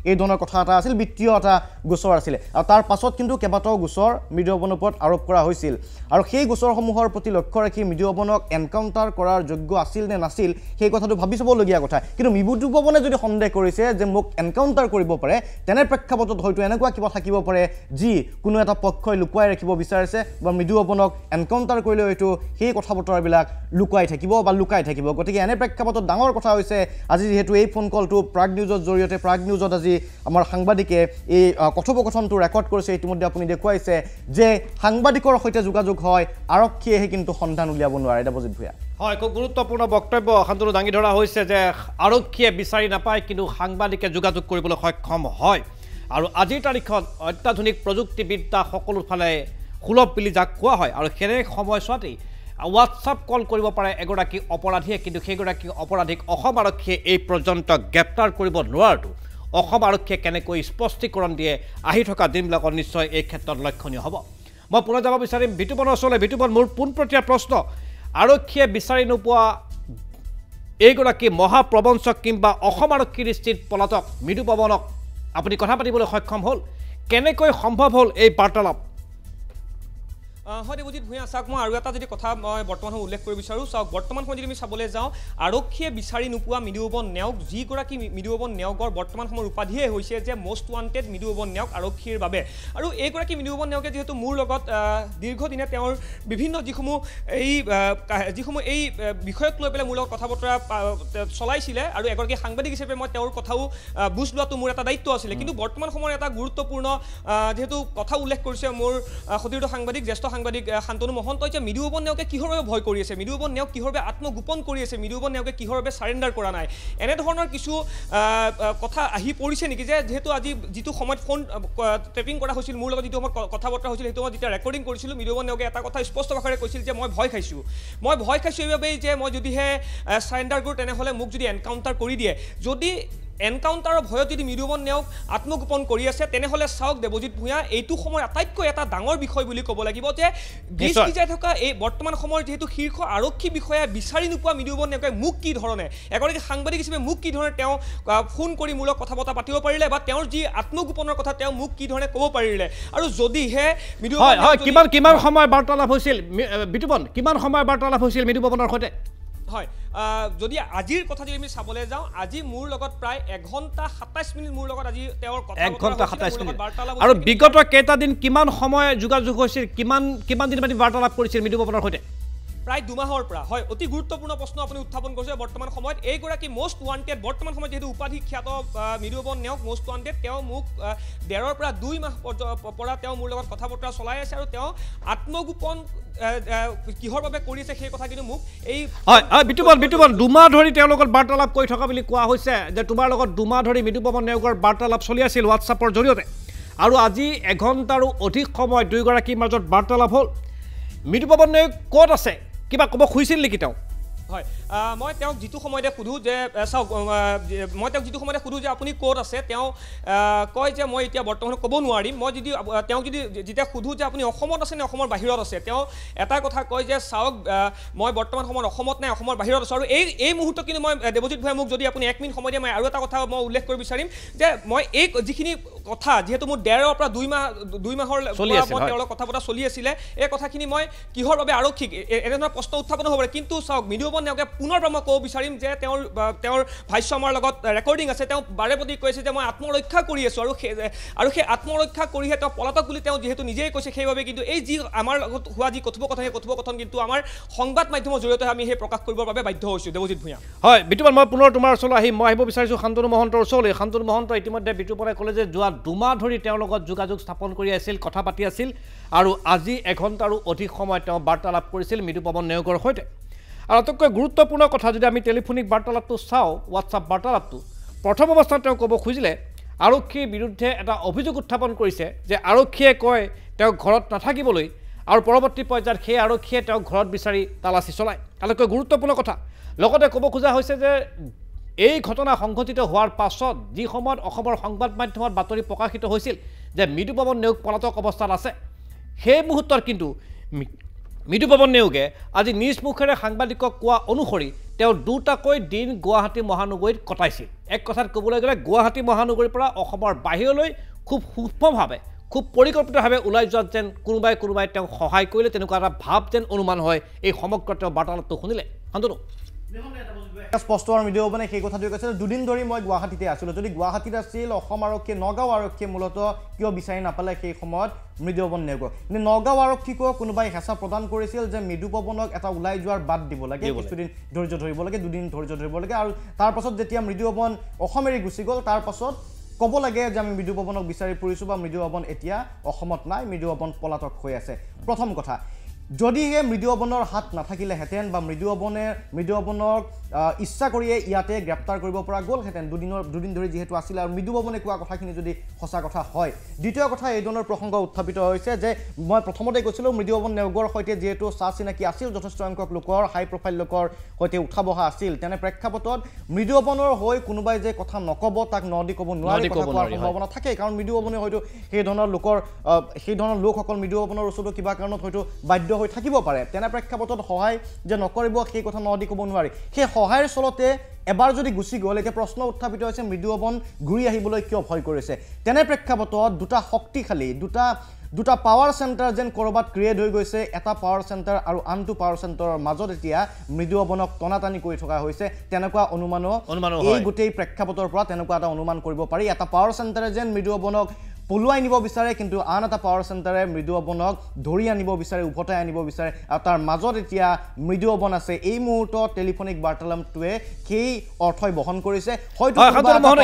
এই ধৰণৰ কথা এটা আছিল বিত্তীয় এটা গোচৰ আছিল আৰু তাৰ পাছত কিন্তু কেইবাটাও গোচৰ মৃদু পৱনৰ ওপৰত আৰোপ কৰা হৈছিল আৰু সেই গোচৰসমূহৰ প্ৰতি লক্ষ্য ৰাখি মৃদু পৱনক এনকাউণ্টাৰ কৰাৰ যোগ্য আছিল নে নাছিল সেই কথাটো ভাবি চাবলগীয়া কথা কিন্তু মৃদু পৱনে যদি সন্দেহ কৰিছে যে মোক এনকাউণ্টাৰ কৰিব পাৰে তেনে প্ৰেক্ষাপটত হয়তো এনেকুৱা কিবা থাকিব পাৰে যি কোনো এটা পক্ষই লুকুৱাই ৰাখিব বিচাৰিছে বা মৃদু পৱনক এনকাউণ্টাৰ কৰিলে হয়তো সেই কথা বতৰাবিলাক লুকুৱাই থাকিব গতিকে এনে প্ৰেক্ষাপটত ডাঙৰ কথা হৈছে আজি যিহেতু এই ফোন কলটো প্ৰাগ নিউজৰ জৰিয়তে প্ৰাগ নিউজত আজি আমাৰ সাংবাদিকে এই কথোপকথনটো ৰেকৰ্ড কৰিছে ইতিমধ্যে আপুনি দেখুৱাইছে যে সাংবাদিকৰ সৈতে যোগাযোগ হয় আৰক্ষীয়েহে কিন্তু সন্ধান উলিয়াব নোৱাৰে দেৱজিৎ ভূঞা হয় খুব গুৰুত্বপূৰ্ণ বক্তব্য শান্তনু দাঙি ধৰা হৈছে যে আৰক্ষীয়ে বিচাৰি নাপায় কিন্তু সাংবাদিকে যোগাযোগ কৰিবলৈ সক্ষম হয় আৰু আজিৰ তাৰিখত অত্যাধুনিক প্ৰযুক্তিবিদ্যা সকলো ফালে সুলভ বুলি যাক কোৱা হয় আৰু সেনে সময়ছোৱাতেই হোৱাটছআপ কল কৰিব পাৰে এগৰাকী অপৰাধীয়ে কিন্তু সেইগৰাকী অপৰাধীক অসম আৰক্ষীয়ে এই পৰ্যন্ত গ্ৰেপ্তাৰ কৰিব নোৱাৰাটো অসম আৰক্ষীয়ে কেনেকৈ স্পষ্টীকৰণ দিয়ে আহি থকা দিনবিলাকত নিশ্চয় এই ক্ষেত্ৰত লক্ষণীয় হ'ব মই পুনৰ যাব বিচাৰিম বিতুপনৰ ওচৰলৈ বিতুপন মোৰ পোনপটীয়া প্ৰশ্ন আৰক্ষীয়ে বিচাৰি নোপোৱা এইগৰাকী মহাপ্ৰবঞ্চক কিংবা অসম আৰক্ষীৰ দৃষ্টিত পলাতক মৃদু পৱনক আপুনি কথা পাতিবলৈ সক্ষম হ'ল কেনেকৈ সম্ভৱ হ'ল এই বাৰ্তালাপ হয় দেৱজিৎ ভূঞা চাওক মই আৰু এটা যদি কথা মই বৰ্তমান উল্লেখ কৰিব বিচাৰোঁ চাওক বৰ্তমান সময়ত যদি আমি চাবলৈ যাওঁ আৰক্ষীয়ে বিচাৰি নোপোৱা মৃদু পৱন নেওগ যিগৰাকী মৃদু পৱন নেওগৰ বৰ্তমান সময়ৰ উপাধিয়ে হৈছে যে মষ্ট ৱান্টেড মৃদু পৱন নেওগ আৰক্ষীৰ বাবে আৰু এইগৰাকী মৃদু পৱন নেওগে যিহেতু মোৰ লগত দীৰ্ঘদিনে তেওঁৰ বিভিন্ন যিসমূহ এই বিষয়ক লৈ পেলাই মোৰ লগত কথা বতৰা চলাইছিলে আৰু এগৰাকী সাংবাদিক হিচাপে মই তেওঁৰ কথাও বুজ লোৱাটো মোৰ এটা দায়িত্ব আছিলে কিন্তু বৰ্তমান সময়ৰ এটা গুৰুত্বপূৰ্ণ যেহেতু কথা উল্লেখ কৰিছে মোৰ সতীৰ্থ সাংবাদিক জ্যেষ্ঠ সাংবাদিক শান্তনু মহন্তই যে মৃদু পৱন নেওগে কিহৰ বাবে ভয় কৰি আছে মৃদু পৱন নেওগ কিহৰ বাবে আত্মগোপন কৰি আছে মৃদু পৱন নেওগে কিহৰ বাবে সাৰেণ্ডাৰ কৰা নাই এনেধৰণৰ কিছু কথা আহি পৰিছে নেকি যে যেহেতু আজি যিটো সময়ত ফোন টেপিং কৰা হৈছিল মোৰ লগত যিটো সময়ত কথা বতৰা হৈছিল সেইটো মই যেতিয়া ৰেকৰ্ডিং কৰিছিলোঁ মৃদু পৱন নেওগে এটা কথা স্পষ্ট ভাষাৰে কৈছিল যে মই ভয় খাইছোঁ এইবাবেই যে মই যদিহে সাৰেণ্ডাৰ কৰোঁ তেনেহ'লে মোক যদি এনকাউণ্টাৰ কৰি দিয়ে যদি এনকাউণ্টাৰৰ ভয়ত যদি মৃদু পৱন নেওগ আত্মগোপন কৰি আছে তেনেহ'লে চাওক দেৱজিৎ ভূঞা এইটো সময় আটাইতকৈ এটা ডাঙৰ বিষয় বুলি ক'ব লাগিব যে দেশ সিজাই থকা এই বৰ্তমান সময়ৰ যিহেতু শীৰ্ষ আৰক্ষী বিষয়া বিচাৰি নোপোৱা মৃদু পৱন নেওগে মোক কি ধৰণে এগৰাকী সাংবাদিক হিচাপে মোক কি ধৰণে তেওঁ ফোন কৰি মোৰ লগত কথা বতৰা পাতিব পাৰিলে বা তেওঁৰ যি আত্মগোপনৰ কথা তেওঁ মোক কি ধৰণে ক'ব পাৰিলে আৰু যদিহে মৃদু কিমান সময় বাৰ্তালাপ হৈছিল বিতুপন কিমান সময় বাৰ্তালাপ হৈছিল মৃদু পৱনৰ সৈতে হয় যদি আজিৰ কথা যদি আমি চাবলৈ যাওঁ আজি মোৰ লগত প্ৰায় 1 ঘণ্টা 27 মিনিট মোৰ লগত আজি তেওঁৰ কথা 1 ঘণ্টা 27 মিনিট আৰু বিগত কেইটা দিন কিমান সময় যোগাযোগ হৈছিল কিমান দিন মানে বাৰ্তালাপ কৰিছিল মৃদু পৱনৰ সৈতে প্ৰায় 2 মাহৰ পৰা হয় অতি গুৰুত্বপূৰ্ণ প্ৰশ্ন আপুনি উত্থাপন কৰিছে বৰ্তমান সময়ত এইগৰাকী মষ্ট ৱান্টেড বৰ্তমান সময়ত যেহেতু উপাধি খ্যাত মৃদু পৱন নেওগ মষ্ট ৱান্টেড তেওঁ মোক 1.5 পৰা 2 মাহ পৰা তেওঁ মোৰ লগত কথা বতৰা চলাই আছে আৰু তেওঁ আত্মগোপন কিহৰ বাবে কৰিছে সেই কথা কিন্তু মোক এই হয় বিতুপন 2 মাহ ধৰি তেওঁৰ লগত বাৰ্তালাপ কৰি থকা বুলি কোৱা হৈছে যে তোমাৰ লগত 2 মাহ ধৰি মৃদু পৱন নেওগৰ বাৰ্তালাপ চলি আছিল হোৱাটছআপৰ জৰিয়তে আৰু আজি 1 ঘণ্টাৰো অধিক সময় দুয়োগৰাকীৰ মাজত বাৰ্তালাপ হ'ল মৃদু পৱন নেওগ ক'ত আছে কিবা ক'ব খুজিছিল নেকি তেওঁ হয় মই তেওঁক যিটো সময়তে সোধোঁ যে চাওক মই তেওঁক যিটো সময়তে সোধোঁ যে আপুনি ক'ত আছে তেওঁ কয় যে মই এতিয়া বৰ্তমান ক'ব নোৱাৰিম মই যদি তেওঁক যদি যেতিয়া সোধোঁ যে আপুনি অসমত আছে নে অসমৰ বাহিৰত আছে তেওঁ এটা কথা কয় যে চাওক মই বৰ্তমান সময়ত অসমত নাই অসমৰ বাহিৰত আছোঁ আৰু এই মুহূৰ্তত কিন্তু মই দেৱজিৎ ভাই মোক যদি আপুনি 1 মিনিট সময় দিয়ে মই আৰু এটা কথা মই উল্লেখ কৰিব বিচাৰিম যে মই এই যিখিনি কথা যেহেতু মোৰ 1.5 পৰা 2 মাহৰ তেওঁলোকৰ কথা বতৰা চলি আছিলে এই কথাখিনি মই কিহৰ বাবে আৰক্ষীক এনেধৰণৰ প্ৰশ্ন উত্থাপন হ'ব পাৰে কিন্তু চাওক মৃদু পৱন নেওগে পুনৰ পৰা মই ক'ব বিচাৰিম যে তেওঁৰ ভাষ্য আমাৰ লগত ৰেকৰ্ডিং আছে তেওঁ বাৰে প্ৰতি কৈছে যে মই আত্মৰক্ষা কৰি আছোঁ আৰু সেই আত্মৰক্ষা কৰিহে তেওঁ পলাতক বুলি তেওঁ যিহেতু নিজেই কৈছে সেইবাবে কিন্তু এই যি আমাৰ লগত হোৱা যি কথোপকথন কিন্তু আমাৰ সংবাদ মাধ্যমৰ জৰিয়তে আমি সেই প্ৰকাশ কৰিবৰ বাবে বাধ্য হৈছোঁ দেৱজিৎ ভূঞা হয় বিতুপন মই পুনৰ তোমাৰ ওচৰলৈ আহিব বিচাৰিছোঁ শান্তনু মহন্তৰ ওচৰলৈ শান্তনু মহন্ত ইতিমধ্যে বিতুপনে ক'লে যে যোৱা 2 মাহ ধৰি তেওঁৰ লগত যোগাযোগ স্থাপন কৰি আছিল কথা পাতি আছিল আৰু আজি 1 ঘণ্টাৰো অধিক সময় তেওঁ বাৰ্তালাপ কৰিছিল মৃদু পৱন নেওগৰ সৈতে আৰু আটাইতকৈ গুৰুত্বপূৰ্ণ কথা যদি আমি টেলিফোনিক বাৰ্তালাপটো চাওঁ হোৱাটছআপ বাৰ্তালাপটো প্ৰথম অৱস্থাত তেওঁ ক'ব খুজিলে আৰক্ষীৰ বিৰুদ্ধে এটা অভিযোগ উত্থাপন কৰিছে যে আৰক্ষীয়ে কয় তেওঁ ঘৰত নাথাকিবলৈ আৰু পৰৱৰ্তী পৰ্যায়ত সেই আৰক্ষীয়ে তেওঁক ঘৰত বিচাৰি তালাচী চলায় আটাইতকৈ গুৰুত্বপূৰ্ণ কথা লগতে ক'ব খোজা হৈছে যে এই ঘটনা সংঘটিত হোৱাৰ পাছত যি সময়ত অসমৰ সংবাদ মাধ্যমত বাতৰি প্ৰকাশিত হৈছিল যে মৃদু পৱন নেওগ পলাতক অৱস্থাত আছে সেই মুহূৰ্তত কিন্তু মৃদু পৱন নেওগে আজি নিজ মুখেৰে সাংবাদিকক কোৱা অনুসৰি তেওঁ দুটাকৈ দিন গুৱাহাটী মহানগৰীত কটাইছিল এক কথাত ক'বলৈ গ'লে গুৱাহাটী মহানগৰীৰ পৰা অসমৰ বাহিৰলৈ খুব সূক্ষ্মভাৱে খুব পৰিকল্পিতভাৱে ওলাই যোৱাত যেন কোনোবাই তেওঁক সহায় কৰিলে তেনেকুৱা এটা ভাৱ যেন অনুমান হয় এই সমগ্ৰ তেওঁ বাৰ্তালাপটো শুনিলে শান্তনু স্পষ্ট আৰু মৃদু পৱনে সেই কথাটোৱে কৈছে দুদিন ধৰি মই গুৱাহাটীতে আছিলোঁ যদি গুৱাহাটীত আছিল অসম আৰক্ষীয়ে নগাঁও আৰক্ষীয়ে মূলতঃ কিয় বিচাৰি নাপালে সেই সময়ত মৃদু পৱন নেওগক কিন্তু নগাঁও আৰক্ষীকো কোনোবাই হেঁচা প্ৰদান কৰিছিল যে মৃদু পৱনক এটা ওলাই যোৱাৰ বাদ দিব লাগে কিছুদিন ধৈৰ্য ধৰিব লাগে দুদিন ধৈৰ্য ধৰিব লাগে আৰু তাৰ পাছত যেতিয়া মৃদু পৱন অসম এৰি গুচি গ'ল তাৰ পাছত ক'ব লাগে যে আমি মৃদু পৱনক বিচাৰি ফুৰিছোঁ বা মৃদু পৱন এতিয়া অসমত নাই মৃদু পৱন পলাতক হৈ আছে প্ৰথম কথা যদিহে মৃদু পৱনৰ হাত নাথাকিলেহেঁতেন বা মৃদু পৱনক ইচ্ছা কৰিয়ে ইয়াতে গ্ৰেপ্তাৰ কৰিব পৰা গ'লহেঁতেন দুদিন ধৰি যিহেতু আছিল আৰু মৃদু পৱনে কোৱা কথাখিনি যদি সঁচা কথা হয় দ্বিতীয় কথা এই ধৰণৰ প্ৰসংগ উত্থাপিত হৈছে যে মই প্ৰথমতে কৈছিলোঁ মৃদু পৱন নেওগৰ সৈতে যিহেতু চা চিনাকি আছিল যথেষ্ট সংখ্যক লোকৰ হাই প্ৰফাইল লোকৰ সৈতে উঠা বহা আছিল তেনে প্ৰেক্ষাপটত মৃদু পৱনৰ হৈ কোনোবাই যে কথা নক'ব তাক নদি ক'ব নোৱাৰি কথা কোৱাৰ সম্ভাৱনা থাকে কাৰণ মৃদু পৱনে হয়তো সেই ধৰণৰ লোকসকল মৃদু পৱনৰ ওচৰতো কিবা কাৰণত হয়তো বাধ্য হৈ থাকিব পাৰে তেনে প্ৰেক্ষাপটত সহায় যে নকৰিব সেই কথা নদি ক'ব নোৱাৰি সেই সহায়ৰ চলতে এবাৰ যদি গুচি গ'ল এতিয়া প্ৰশ্ন উত্থাপিত হৈছে মৃদু পৱন ঘূৰি আহিবলৈ কিয় ভয় কৰিছে তেনে প্ৰেক্ষাপটত দুটা শক্তিশালী দুটা পাৱাৰ চেণ্টাৰ যেন ক'ৰবাত ক্ৰিয়েট হৈ গৈছে এটা পাৱাৰ চেণ্টাৰ আৰু আনটো পাৱাৰ চেণ্টাৰৰ মাজত এতিয়া মৃদু পৱনক টনাটানি কৰি থকা হৈছে তেনেকুৱা অনুমানো এই গোটেই প্ৰেক্ষাপটৰ পৰা তেনেকুৱা এটা অনুমান কৰিব পাৰি এটা পাৱাৰ চেণ্টাৰে যেন মৃদু পৱনক পলুৱাই নিব বিচাৰে কিন্তু আন এটা পাৱাৰ চেণ্টাৰে মৃদু পৱনক ধৰি আনিব বিচাৰে উভতাই আনিব বিচাৰে আৰু তাৰ মাজত এতিয়া মৃদু পৱন আছে এই মুহূৰ্তত টেলিফোনিক বাৰ্তালাপটোৱে সেই অৰ্থই বহন কৰিছে হয়তো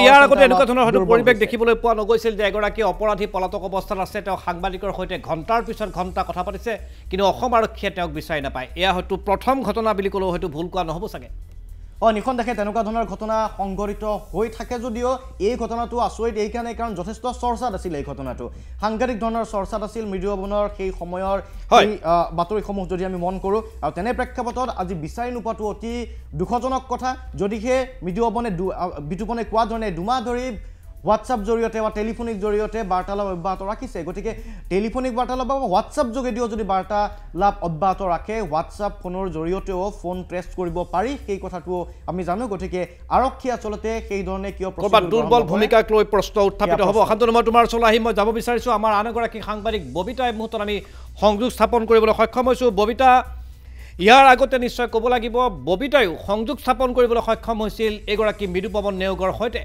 ইয়াৰ আগতে এনেকুৱা ধৰণৰ হয়তো পৰিৱেশ দেখিবলৈ পোৱা নগৈছিল যে এগৰাকী অপৰাধী পলাতক অৱস্থাত আছে তেওঁ সাংবাদিকৰ সৈতে ঘণ্টাৰ পিছত ঘণ্টা কথা পাতিছে কিন্তু অসম আৰক্ষীয়ে তেওঁক বিচাৰি নাপায় এয়া হয়তো প্ৰথম ঘটনা বুলি ক'লেও হয়তো ভুল কোৱা নহ'ব চাগে নিখন দেখে তেনেকুৱা ধৰণৰ ঘটনা সংঘটিত হৈ থাকে যদিও এই ঘটনাটো আচৰিত এইকাৰণে কাৰণ যথেষ্ট চৰ্চাত আছিল এই ঘটনাটো সাংঘাতিক ধৰণৰ চৰ্চাত আছিল মৃদু পৱনৰ সেই সময়ৰ বাতৰিসমূহ যদি আমি মন কৰোঁ আৰু তেনে প্ৰেক্ষাপটত আজি বিচাৰি নোপোৱাটো অতি দুখজনক কথা যদিহে মৃদু পৱনে কোৱা ধৰণে দুমাহ ধৰি হোৱাটছআপ জৰিয়তে বা টেলিফোনিক জৰিয়তে বাৰ্তালাপ অব্যাহত ৰাখিছে গতিকে টেলিফোনিক বাৰ্তালাপ বা হোৱাটছআপ যোগেদিও যদি বাৰ্তালাপ অব্যাহত ৰাখে হোৱাটছআপ ফোনৰ জৰিয়তেও ফোন ট্ৰেছ কৰিব পাৰি সেই কথাটো আমি জানো গতিকে আৰক্ষী আচলতে সেই ধৰণে কিয় দুৰ্বল ভূমিকাক লৈ প্ৰশ্ন উত্থাপিত হ'ব শান্তনু মই তোমাৰ ওচৰলৈ আহি মই যাব বিচাৰিছোঁ আমাৰ আন এগৰাকী সাংবাদিক ববিতা এই মুহূৰ্তত আমি সংযোগ স্থাপন কৰিবলৈ সক্ষম হৈছোঁ ববিতা ইয়াৰ আগতে নিশ্চয় ক'ব লাগিব ববিতায়ো সংযোগ স্থাপন কৰিবলৈ সক্ষম হৈছিল এগৰাকী মৃদু পৱন নেওগৰ সৈতে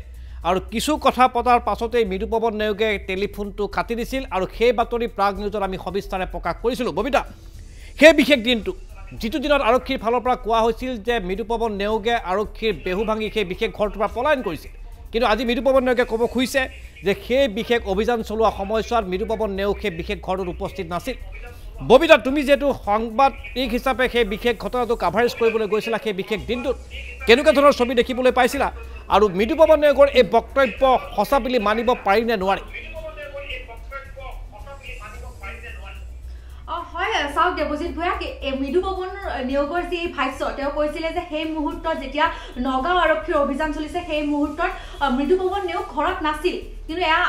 আৰু কিছু কথা পতাৰ পাছতেই মৃদু পৱন নেওগে টেলিফোনটো কাটি দিছিল আৰু সেই বাতৰি প্ৰাগ নিউজত আমি সবিস্তাৰে প্ৰকাশ কৰিছিলোঁ ববিতা সেই বিশেষ দিনটো যিটো দিনত আৰক্ষীৰ ফালৰ পৰা কোৱা হৈছিল যে মৃদু পৱন নেওগে আৰক্ষীৰ বেহু ভাঙি সেই বিশেষ ঘৰটোৰ পৰা পলায়ন কৰিছিল কিন্তু আজি মৃদু পৱন নেওগে ক'ব খুজিছে যে সেই বিশেষ অভিযান চলোৱা সময়ছোৱাত মৃদু পৱন নেওগ সেই বিশেষ ঘৰটোত উপস্থিত নাছিল ববিতা তুমি যেহেতু সাংবাদিক হিচাপে সেই বিশেষ ঘটনাটো কাভাৰেজ কৰিবলৈ গৈছিলা সেই বিশেষ দিনটোত কেনেকুৱা ধৰণৰ ছবি দেখিবলৈ পাইছিলা আৰু মৃদু পৱন নেওগৰ এই বক্তব্য সঁচা বুলি মানিব পাৰি নে নোৱাৰি হয় চাওক দেৱজিৎ ভূঞা মৃদু পৱন নেওগৰ যি ভাষ্য তেওঁ কৈছিলে যে সেই মুহূৰ্তত যেতিয়া নগাঁও আৰক্ষীৰ অভিযান চলিছে সেই মুহূৰ্তত মৃদু পৱন নেওগ ঘৰত নাছিল কিন্তু এয়া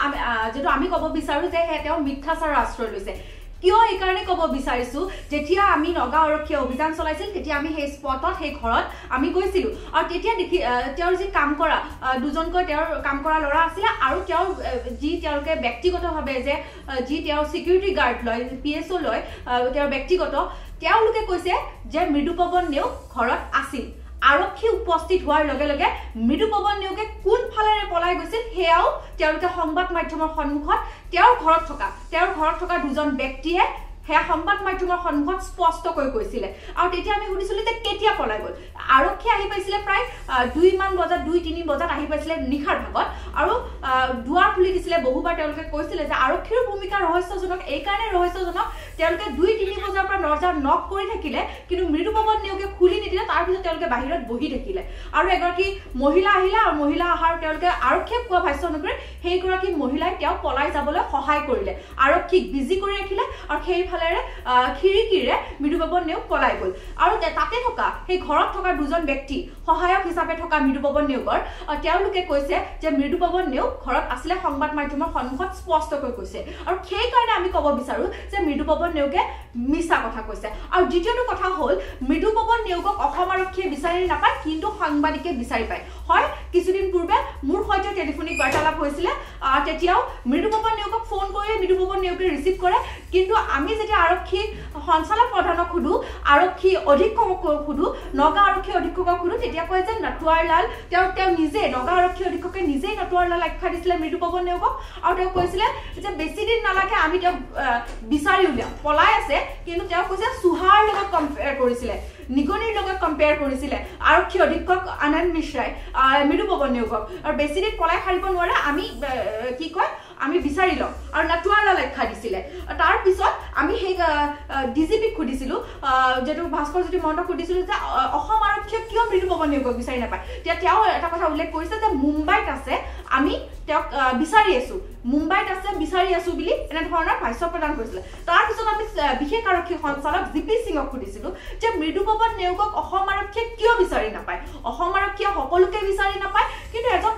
যিটো আমি ক'ব বিচাৰোঁ যে তেওঁ মিথ্যাচাৰৰ আশ্ৰয় লৈছে কিয় এইকাৰণে ক'ব বিচাৰিছোঁ যেতিয়া আমি নগাঁও আৰক্ষীয়ে অভিযান চলাইছিল তেতিয়া আমি সেই স্পটত সেই ঘৰত আমি গৈছিলোঁ আৰু তেতিয়া দেখি তেওঁৰ যি কাম কৰা দুজনকৈ তেওঁৰ কাম কৰা ল'ৰা আছিলে আৰু তেওঁলোকে ব্যক্তিগতভাৱে যে যি তেওঁ ছিকিউৰিটি গাৰ্ড লয় PSO লয় তেওঁৰ ব্যক্তিগত তেওঁলোকে কৈছে যে মৃদু পৱন নেওগ ঘৰত আছিল আৰক্ষী উপস্থিত হোৱাৰ লগে লগে মৃদু পৱন নেওগে কোনফালেৰে পলাই গৈছিল সেয়াও তেওঁলোকে সংবাদ মাধ্যমৰ সন্মুখত তেওঁৰ ঘৰত থকা দুজন ব্যক্তিয়ে সেয়া সংবাদ মাধ্যমৰ সন্মুখত স্পষ্টকৈ কৈছিলে আৰু তেতিয়া আমি শুনিছিলো যে কেতিয়া পলাই গ'ল আৰক্ষী আহি পাইছিলে প্ৰায় 2-3 বজাত আহি পাইছিলে নিশাৰ ভাগত আৰু দুৱাৰ খুলি দিছিলে বহুবাৰ তেওঁলোকে কৈছিলে যে আৰক্ষীৰ ভূমিকা ৰহস্যজনক এই কাৰণে ৰহস্যজনক তেওঁলোকে 2-3 বজাৰ পৰা দৰজা নক কৰি থাকিলে কিন্তু মৃদুপৱন নেওগে খুলি নিদিলে তাৰ পিছত তেওঁলোকে বাহিৰত বহি থাকিলে আৰু এগৰাকী মহিলা আহিলে আৰু মহিলা আহাৰ তেওঁলোকে আৰক্ষীক কোৱা ভাষ্য অনুসৰি সেইগৰাকী মহিলাই তেওঁ পলাই যাবলৈ সহায় কৰিলে আৰক্ষীক বিজি কৰি ৰাখিলে আৰু সেইফালেৰে খিৰিকীৰে মৃদুপৱন নেওগ পলাই গ'ল আৰু তাতে থকা সেই ঘৰত থকা দুজন ব্যক্তি সহায়ক হিচাপে থকা মৃদুপৱন নেওগৰ তেওঁলোকে কৈছে যে মৃদুপৱন নেওগ ঘৰত আছিলে সংবাদ মাধ্যমৰ সন্মুখত স্পষ্টকৈ কৈছে আৰু সেই কাৰণে আমি ক'ব বিচাৰো যে মৃদুপৱন নেওগে মিছা কথা কৈছে আৰু দ্বিতীয়টো কথা হ'ল মৃদুপৱন নেওগক অসম আৰক্ষীয়ে বিচাৰি নাপায় কিন্তু সাংবাদিকে বিচাৰি পায় হয় কিছুদিন পূৰ্বে মোৰ সৈতে টেলিফোনিক বাৰ্তালাপ হৈছিলে তেতিয়াও মৃদুপৱন নেওগক ফোন কৰি মৃদুপৱন নেওগে ৰিচিভ কৰে কিন্তু আমি যেতিয়া আৰক্ষী সঞ্চালক প্ৰধানক সুধো আৰক্ষী অধীক্ষকক সুধো নগাঁও আৰক্ষী অধীক্ষকক সুধো তেতিয়া কয় যে নটৱাৰলাল তেওঁ নিজে নগাঁও আৰক্ষী অধীক্ষকে নিজেই নটৱাৰলাল আখ্যা দিছিলে মৃদুপৱন নেওগক আৰু তেওঁ কৈছিলে যে বেছি দিন নালাগে আমি তেওঁক বিচাৰি উলিয়াম পলাই আছে কিন্তু তেওঁ কৈছে সুহাৰ লগত কম্পেয়াৰ কৰিছিলে নিগনিৰ লগত কম্পেয়াৰ কৰিছিলে আৰক্ষী অধীক্ষক আনন্দ মিশ্ৰাই মৃদুপৱন নেওগক আৰু বেছি দিন পলাই সাৰিব নোৱাৰে আমি কি কয় আমি বিচাৰি লম আৰু নটৱাৰলাল আখ্যা দিছিলে তাৰ পিছত আমি সেই ডিজিপিক সুধিছিলো যেটো ভাস্কৰ জ্যোতি মহন্তক সুধিছিলো যে অসম আৰক্ষীয়ে কিয় মৃদুপৱন নেওগক বিচাৰি নাপায় তেওঁ এটা কথা উল্লেখ কৰিছে যে মুম্বাইত আছে আমি তেওঁক বিচাৰি আছো মুম্বাইত আছে বিচাৰি আছো বুলি এনে ধৰণৰ ভাষ্য প্ৰদান কৰিছিলে তাৰ পিছত আমি বিশেষ আৰক্ষী সঞ্চালক জিপি সিঙক সুধিছিলো যে মৃদুপৱন নেওগক অসম আৰক্ষীয়ে কিয় বিচাৰি নাপায় অসম আৰক্ষীয়ে সকলোকে বিচাৰি নাপায় কিন্তু এজন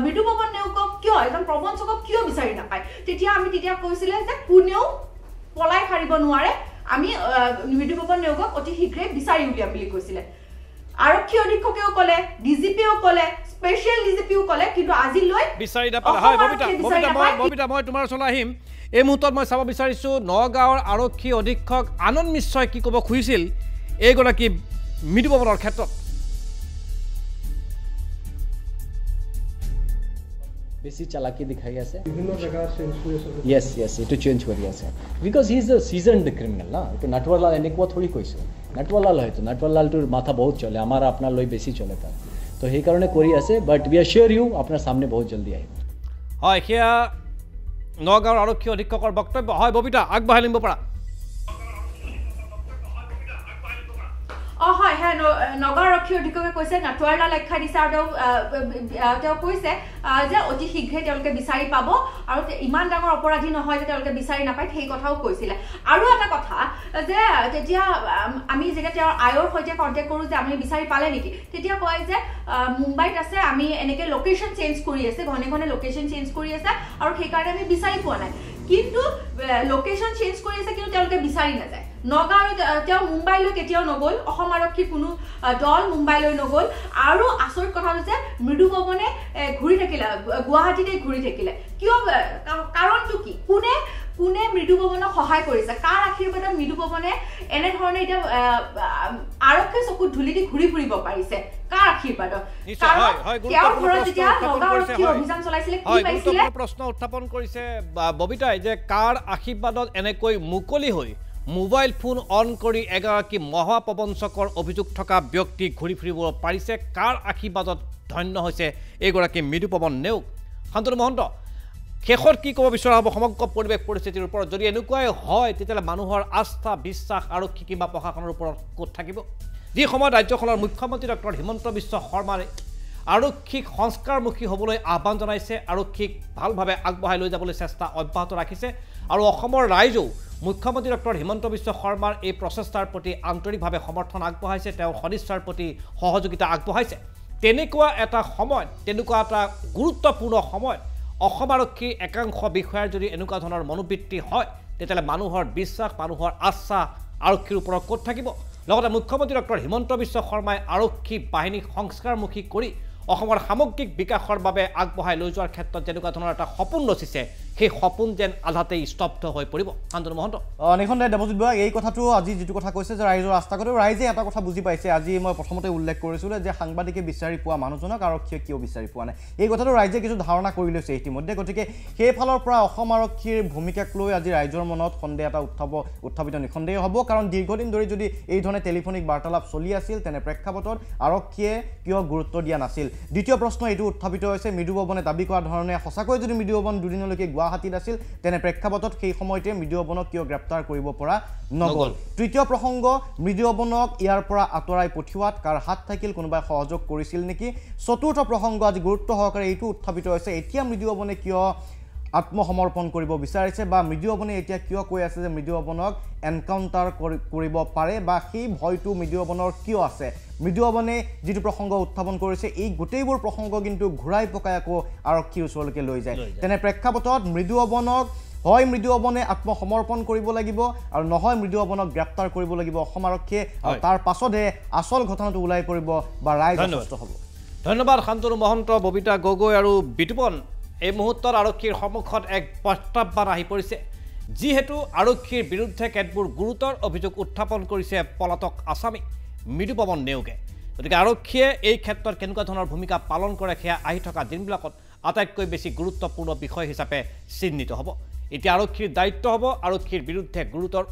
মৃদুপৱন নেওগক কিয় এজন প্ৰবঞ্চকক কিয় বিচাৰি নাপায় তেতিয়া কৈছিলে যে কোনেও পলাই সাৰিব নোৱাৰে আমি মৃদুপৱন নেওগক অতি শীঘ্ৰে বিচাৰি উলিয়াম বুলি কৈছিলে আৰক্ষী অধীক্ষকেও ক'লে ডিজিপিও ক'লে স্পেশাল ডিজিপিও ক'লে কিন্তু আজিলৈ বিচাৰি নাপালে হয় ববিতা মই তোমাৰ ওচৰলৈ আহিম এই মুহূৰ্তত মই চাব বিচাৰিছোঁ নগাঁৱৰ আৰক্ষী অধীক্ষক আনন্দ মিশ্ৰই কি ক'ব খুজিছিল এইগৰাকী মৃদুপৱনৰ ক্ষেত্ৰত বেছি চালাকি দেখাই আছে বিভিন্ন জায়গা চেঞ্জ কৰি আছে yes এটো চেঞ্জ কৰি আছে because he is a seasoned criminal না এটো নটৱাৰলাল এনেকুৱা থৰি কৈছে নটৱাৰলাল হয়তো নটৱাৰলালটোৰ মাথা বহুত চলে আমাৰ আপোনাৰ লৈ বেছি চলে তাৰ তো সেই কাৰণে কৰি আছে বাট উই আৰ শিওৰ ইউ আপোনাৰ সামনে বহুত জলদি আহিব হয় সেয়া নগাঁৱৰ আৰক্ষী অধীক্ষকৰ বক্তব্য হয় ববিতা আগবঢ়াই নিব পৰা হয় হ্যাঁ নগাঁও আৰক্ষী অধীক্ষকে কৈছে নটৱাৰলাল আখ্যা দিছে আৰু তেওঁ কৈছে যে অতি শীঘ্ৰে তেওঁলোকে বিচাৰি পাব আৰু ইমান ডাঙৰ অপৰাধী নহয় যে তেওঁলোকে বিচাৰি নাপায় সেই কথাও কৈছিলে আৰু এটা কথা যে তেতিয়া আমি যেতিয়া তেওঁৰ আয়ৰ সৈতে কণ্টেক্ট কৰোঁ যে আমি বিচাৰি পালে নেকি তেতিয়া কয় যে মুম্বাইত আছে আমি এনেকৈ লোকেশ্যন চেঞ্জ কৰি আছে ঘনে ঘনে লোকেশ্যন চেঞ্জ কৰি আছে আৰু সেইকাৰণে আমি বিচাৰি পোৱা নাই কিন্তু লোকেশ্যন চেঞ্জ কৰি আছে কিন্তু তেওঁলোকে বিচাৰি নাযায় নগাঁও তেওঁ মুম্বাইলৈ কেতিয়াও নগ'ল অসম আৰক্ষীৰ কোনো দল মুম্বাইলৈ নগ'ল আৰু আচৰিত কথাটো যে মৃদুপৱনে ঘূৰি থাকিলে গুৱাহাটীতে ঘূৰি থাকিলে কিয় কাৰণটো কি কোনে মৃদুপৱনক সহায় কৰিছে কাৰ আশীৰ্বাদত মৃদুপৱনে এনেধৰণে এতিয়া আৰক্ষীৰ চকুত ধূলি দি ঘূৰি ফুৰিব পাৰিছে কাৰ আশীৰ্বাদত তেওঁৰ ঘৰত যেতিয়া নগাঁও আৰক্ষী অভিযান চলাইছিলে কি পাইছিলে প্ৰশ্ন উত্থাপন কৰিছে ববিতাই যে কাৰ আশীৰ্বাদত এনেকৈ মুকলি হৈ মোবাইল ফোন অন কৰি এগৰাকী মহাপ্ৰবঞ্চকৰ অভিযোগ থকা ব্যক্তি ঘূৰি ফুৰিব পাৰিছে কাৰ আশীৰ্বাদত ধন্য হৈছে এইগৰাকী মৃদুপৱন নেওগ শান্তনু মহন্ত শেষত কি ক'ব বিচৰা হ'ব সমগ্ৰ পৰিৱেশ পৰিস্থিতিৰ ওপৰত যদি এনেকুৱাই হয় তেতিয়াহ'লে মানুহৰ আস্থা বিশ্বাস আৰক্ষী কিংবা প্ৰশাসনৰ ওপৰত ক'ত থাকিব যি সময়ত ৰাজ্যখনৰ মুখ্যমন্ত্ৰী ডক্টৰ হিমন্ত বিশ্ব শৰ্মাই আৰক্ষীক সংস্কাৰমুখী হ'বলৈ আহ্বান জনাইছে আৰক্ষীক ভালভাৱে আগবঢ়াই লৈ যাবলৈ চেষ্টা অব্যাহত ৰাখিছে আৰু অসমৰ ৰাইজেও মুখ্যমন্ত্ৰী ডক্টৰ হিমন্ত বিশ্ব শৰ্মাৰ এই প্ৰচেষ্টাৰ প্ৰতি আন্তৰিকভাৱে সমৰ্থন আগবঢ়াইছে তেওঁৰ সদিচ্ছাৰ প্ৰতি সহযোগিতা আগবঢ়াইছে তেনেকুৱা এটা সময়ত তেনেকুৱা এটা গুৰুত্বপূৰ্ণ সময়ত অসম আৰক্ষীৰ একাংশ বিষয়াৰ যদি এনেকুৱা ধৰণৰ মনোবৃত্তি হয় তেতিয়াহ'লে মানুহৰ বিশ্বাস মানুহৰ আস্থা আৰক্ষীৰ ওপৰত ক'ত থাকিব লগতে মুখ্যমন্ত্ৰী ডক্টৰ হিমন্ত বিশ্ব শৰ্মাই আৰক্ষী বাহিনীক সংস্কাৰমুখী কৰি অসমৰ সামগ্ৰিক বিকাশৰ বাবে আগবঢ়াই লৈ যোৱাৰ ক্ষেত্ৰত যেনেকুৱা ধৰণৰ এটা সপোন ৰচিছে সেই সপোন যেন আধাতেই স্তব্ধ হৈ পৰিব শান্তনু মহন্ত নিখন্দে দেৱজিৎ বৰা এই কথাটো আজি যিটো কথা কৈছে যে ৰাইজৰ আস্থা কৰে ৰাইজে এটা কথা বুজি পাইছে আজি মই প্ৰথমতে উল্লেখ কৰিছিলোঁ যে সাংবাদিকে বিচাৰি পোৱা মানুহজনক আৰক্ষীয়ে কিয় বিচাৰি পোৱা নাই এই কথাটো ৰাইজে কিছু ধাৰণা কৰি লৈছে ইতিমধ্যে গতিকে সেইফালৰ পৰা অসম আৰক্ষীৰ ভূমিকাক লৈ আজি ৰাইজৰ মনত সন্দেহ এটা উত্থাপিত নিখন্দেহ হ'ব কাৰণ দীৰ্ঘদিন ধৰি যদি এই ধৰণে টেলিফোনিক বাৰ্তালাপ চলি আছিল তেনে প্ৰেক্ষাপটত আৰক্ষীয়ে কিয় গুৰুত্ব দিয়া নাছিল দ্বিতীয় প্ৰশ্ন এইটো উত্থাপিত হৈছে মৃদু পৱনে দাবী কৰা ধৰণে সঁচাকৈ যদি মৃদু পৱন দুদিনলৈকে গুৱাহাটীত আছিল তেনে প্ৰেক্ষাপটত সেই সময়তে মৃদু পৱনক কিয় গ্ৰেপ্তাৰ কৰিব পৰা নগ'ল তৃতীয় প্ৰসংগ মৃদু পৱনক ইয়াৰ পৰা আঁতৰাই পঠিওৱাত কাৰ হাত থাকিল কোনোবাই সহযোগ কৰিছিল নেকি চতুৰ্থ প্ৰসংগ আজি গুৰুত্ব সহকাৰে এইটো উত্থাপিত হৈছে এতিয়া মৃদু পৱনে কিয় আত্মসমৰ্পণ কৰিব বিচাৰিছে বা মৃদু পৱনে এতিয়া কিয় কৈ আছে যে মৃদু পৱনক এনকাউণ্টাৰ কৰিব পাৰে বা সেই ভয়টো মৃদু পৱনৰ কিয় আছে মৃদু পৱনে যিটো প্ৰসংগ উত্থাপন কৰিছে এই গোটেইবোৰ প্ৰসংগ কিন্তু ঘূৰাই পকাই আকৌ আৰক্ষীৰ ওচৰলৈকে লৈ যায় তেনে প্ৰেক্ষাপটত মৃদু পৱনক হয় মৃদু পৱনে আত্মসমৰ্পণ কৰিব লাগিব আৰু নহয় মৃদু পৱনক গ্ৰেপ্তাৰ কৰিব লাগিব অসম আৰক্ষীয়ে আৰু তাৰ পাছতহে আচল ঘটনাটো ওলাই পৰিব বা ৰাইজ সচেষ্ট হ'ব ধন্যবাদ শান্তনু মহন্ত ববিতা গগৈ আৰু বিতুপন এই মুহূৰ্তত আৰক্ষীৰ সন্মুখত এক প্ৰত্যাহ্বান আহি পৰিছে যিহেতু আৰক্ষীৰ বিৰুদ্ধে কেতবোৰ গুৰুতৰ অভিযোগ উত্থাপন কৰিছে পলাতক আছামী মৃদু পৱন নেওগে গতিকে আৰক্ষীয়ে এই ক্ষেত্ৰত কেনেকুৱা ধৰণৰ ভূমিকা পালন কৰে সেয়া আহি থকা দিনবিলাকত আটাইতকৈ বেছি গুৰুত্বপূৰ্ণ বিষয় হিচাপে চিহ্নিত হ'ব এতিয়া আৰক্ষীৰ দায়িত্ব হ'ব আৰক্ষীৰ বিৰুদ্ধে গুৰুতৰ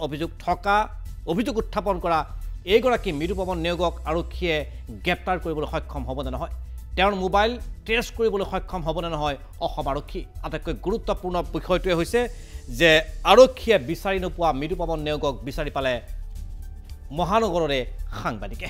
অভিযোগ উত্থাপন কৰা এইগৰাকী মৃদু পৱন নেওগক আৰক্ষীয়ে গ্ৰেপ্তাৰ কৰিবলৈ সক্ষম হ'ব নে নহয় তেওঁৰ মোবাইল ট্ৰেছ কৰিবলৈ সক্ষম হ'ব নে নহয় অসম আৰক্ষী আটাইতকৈ গুৰুত্বপূৰ্ণ বিষয়টোৱে হৈছে যে আৰক্ষীয়ে বিচাৰি নোপোৱা মৃদু পৱন নেওগক বিচাৰি পালে মহানগৰৰে সাংবাদিকে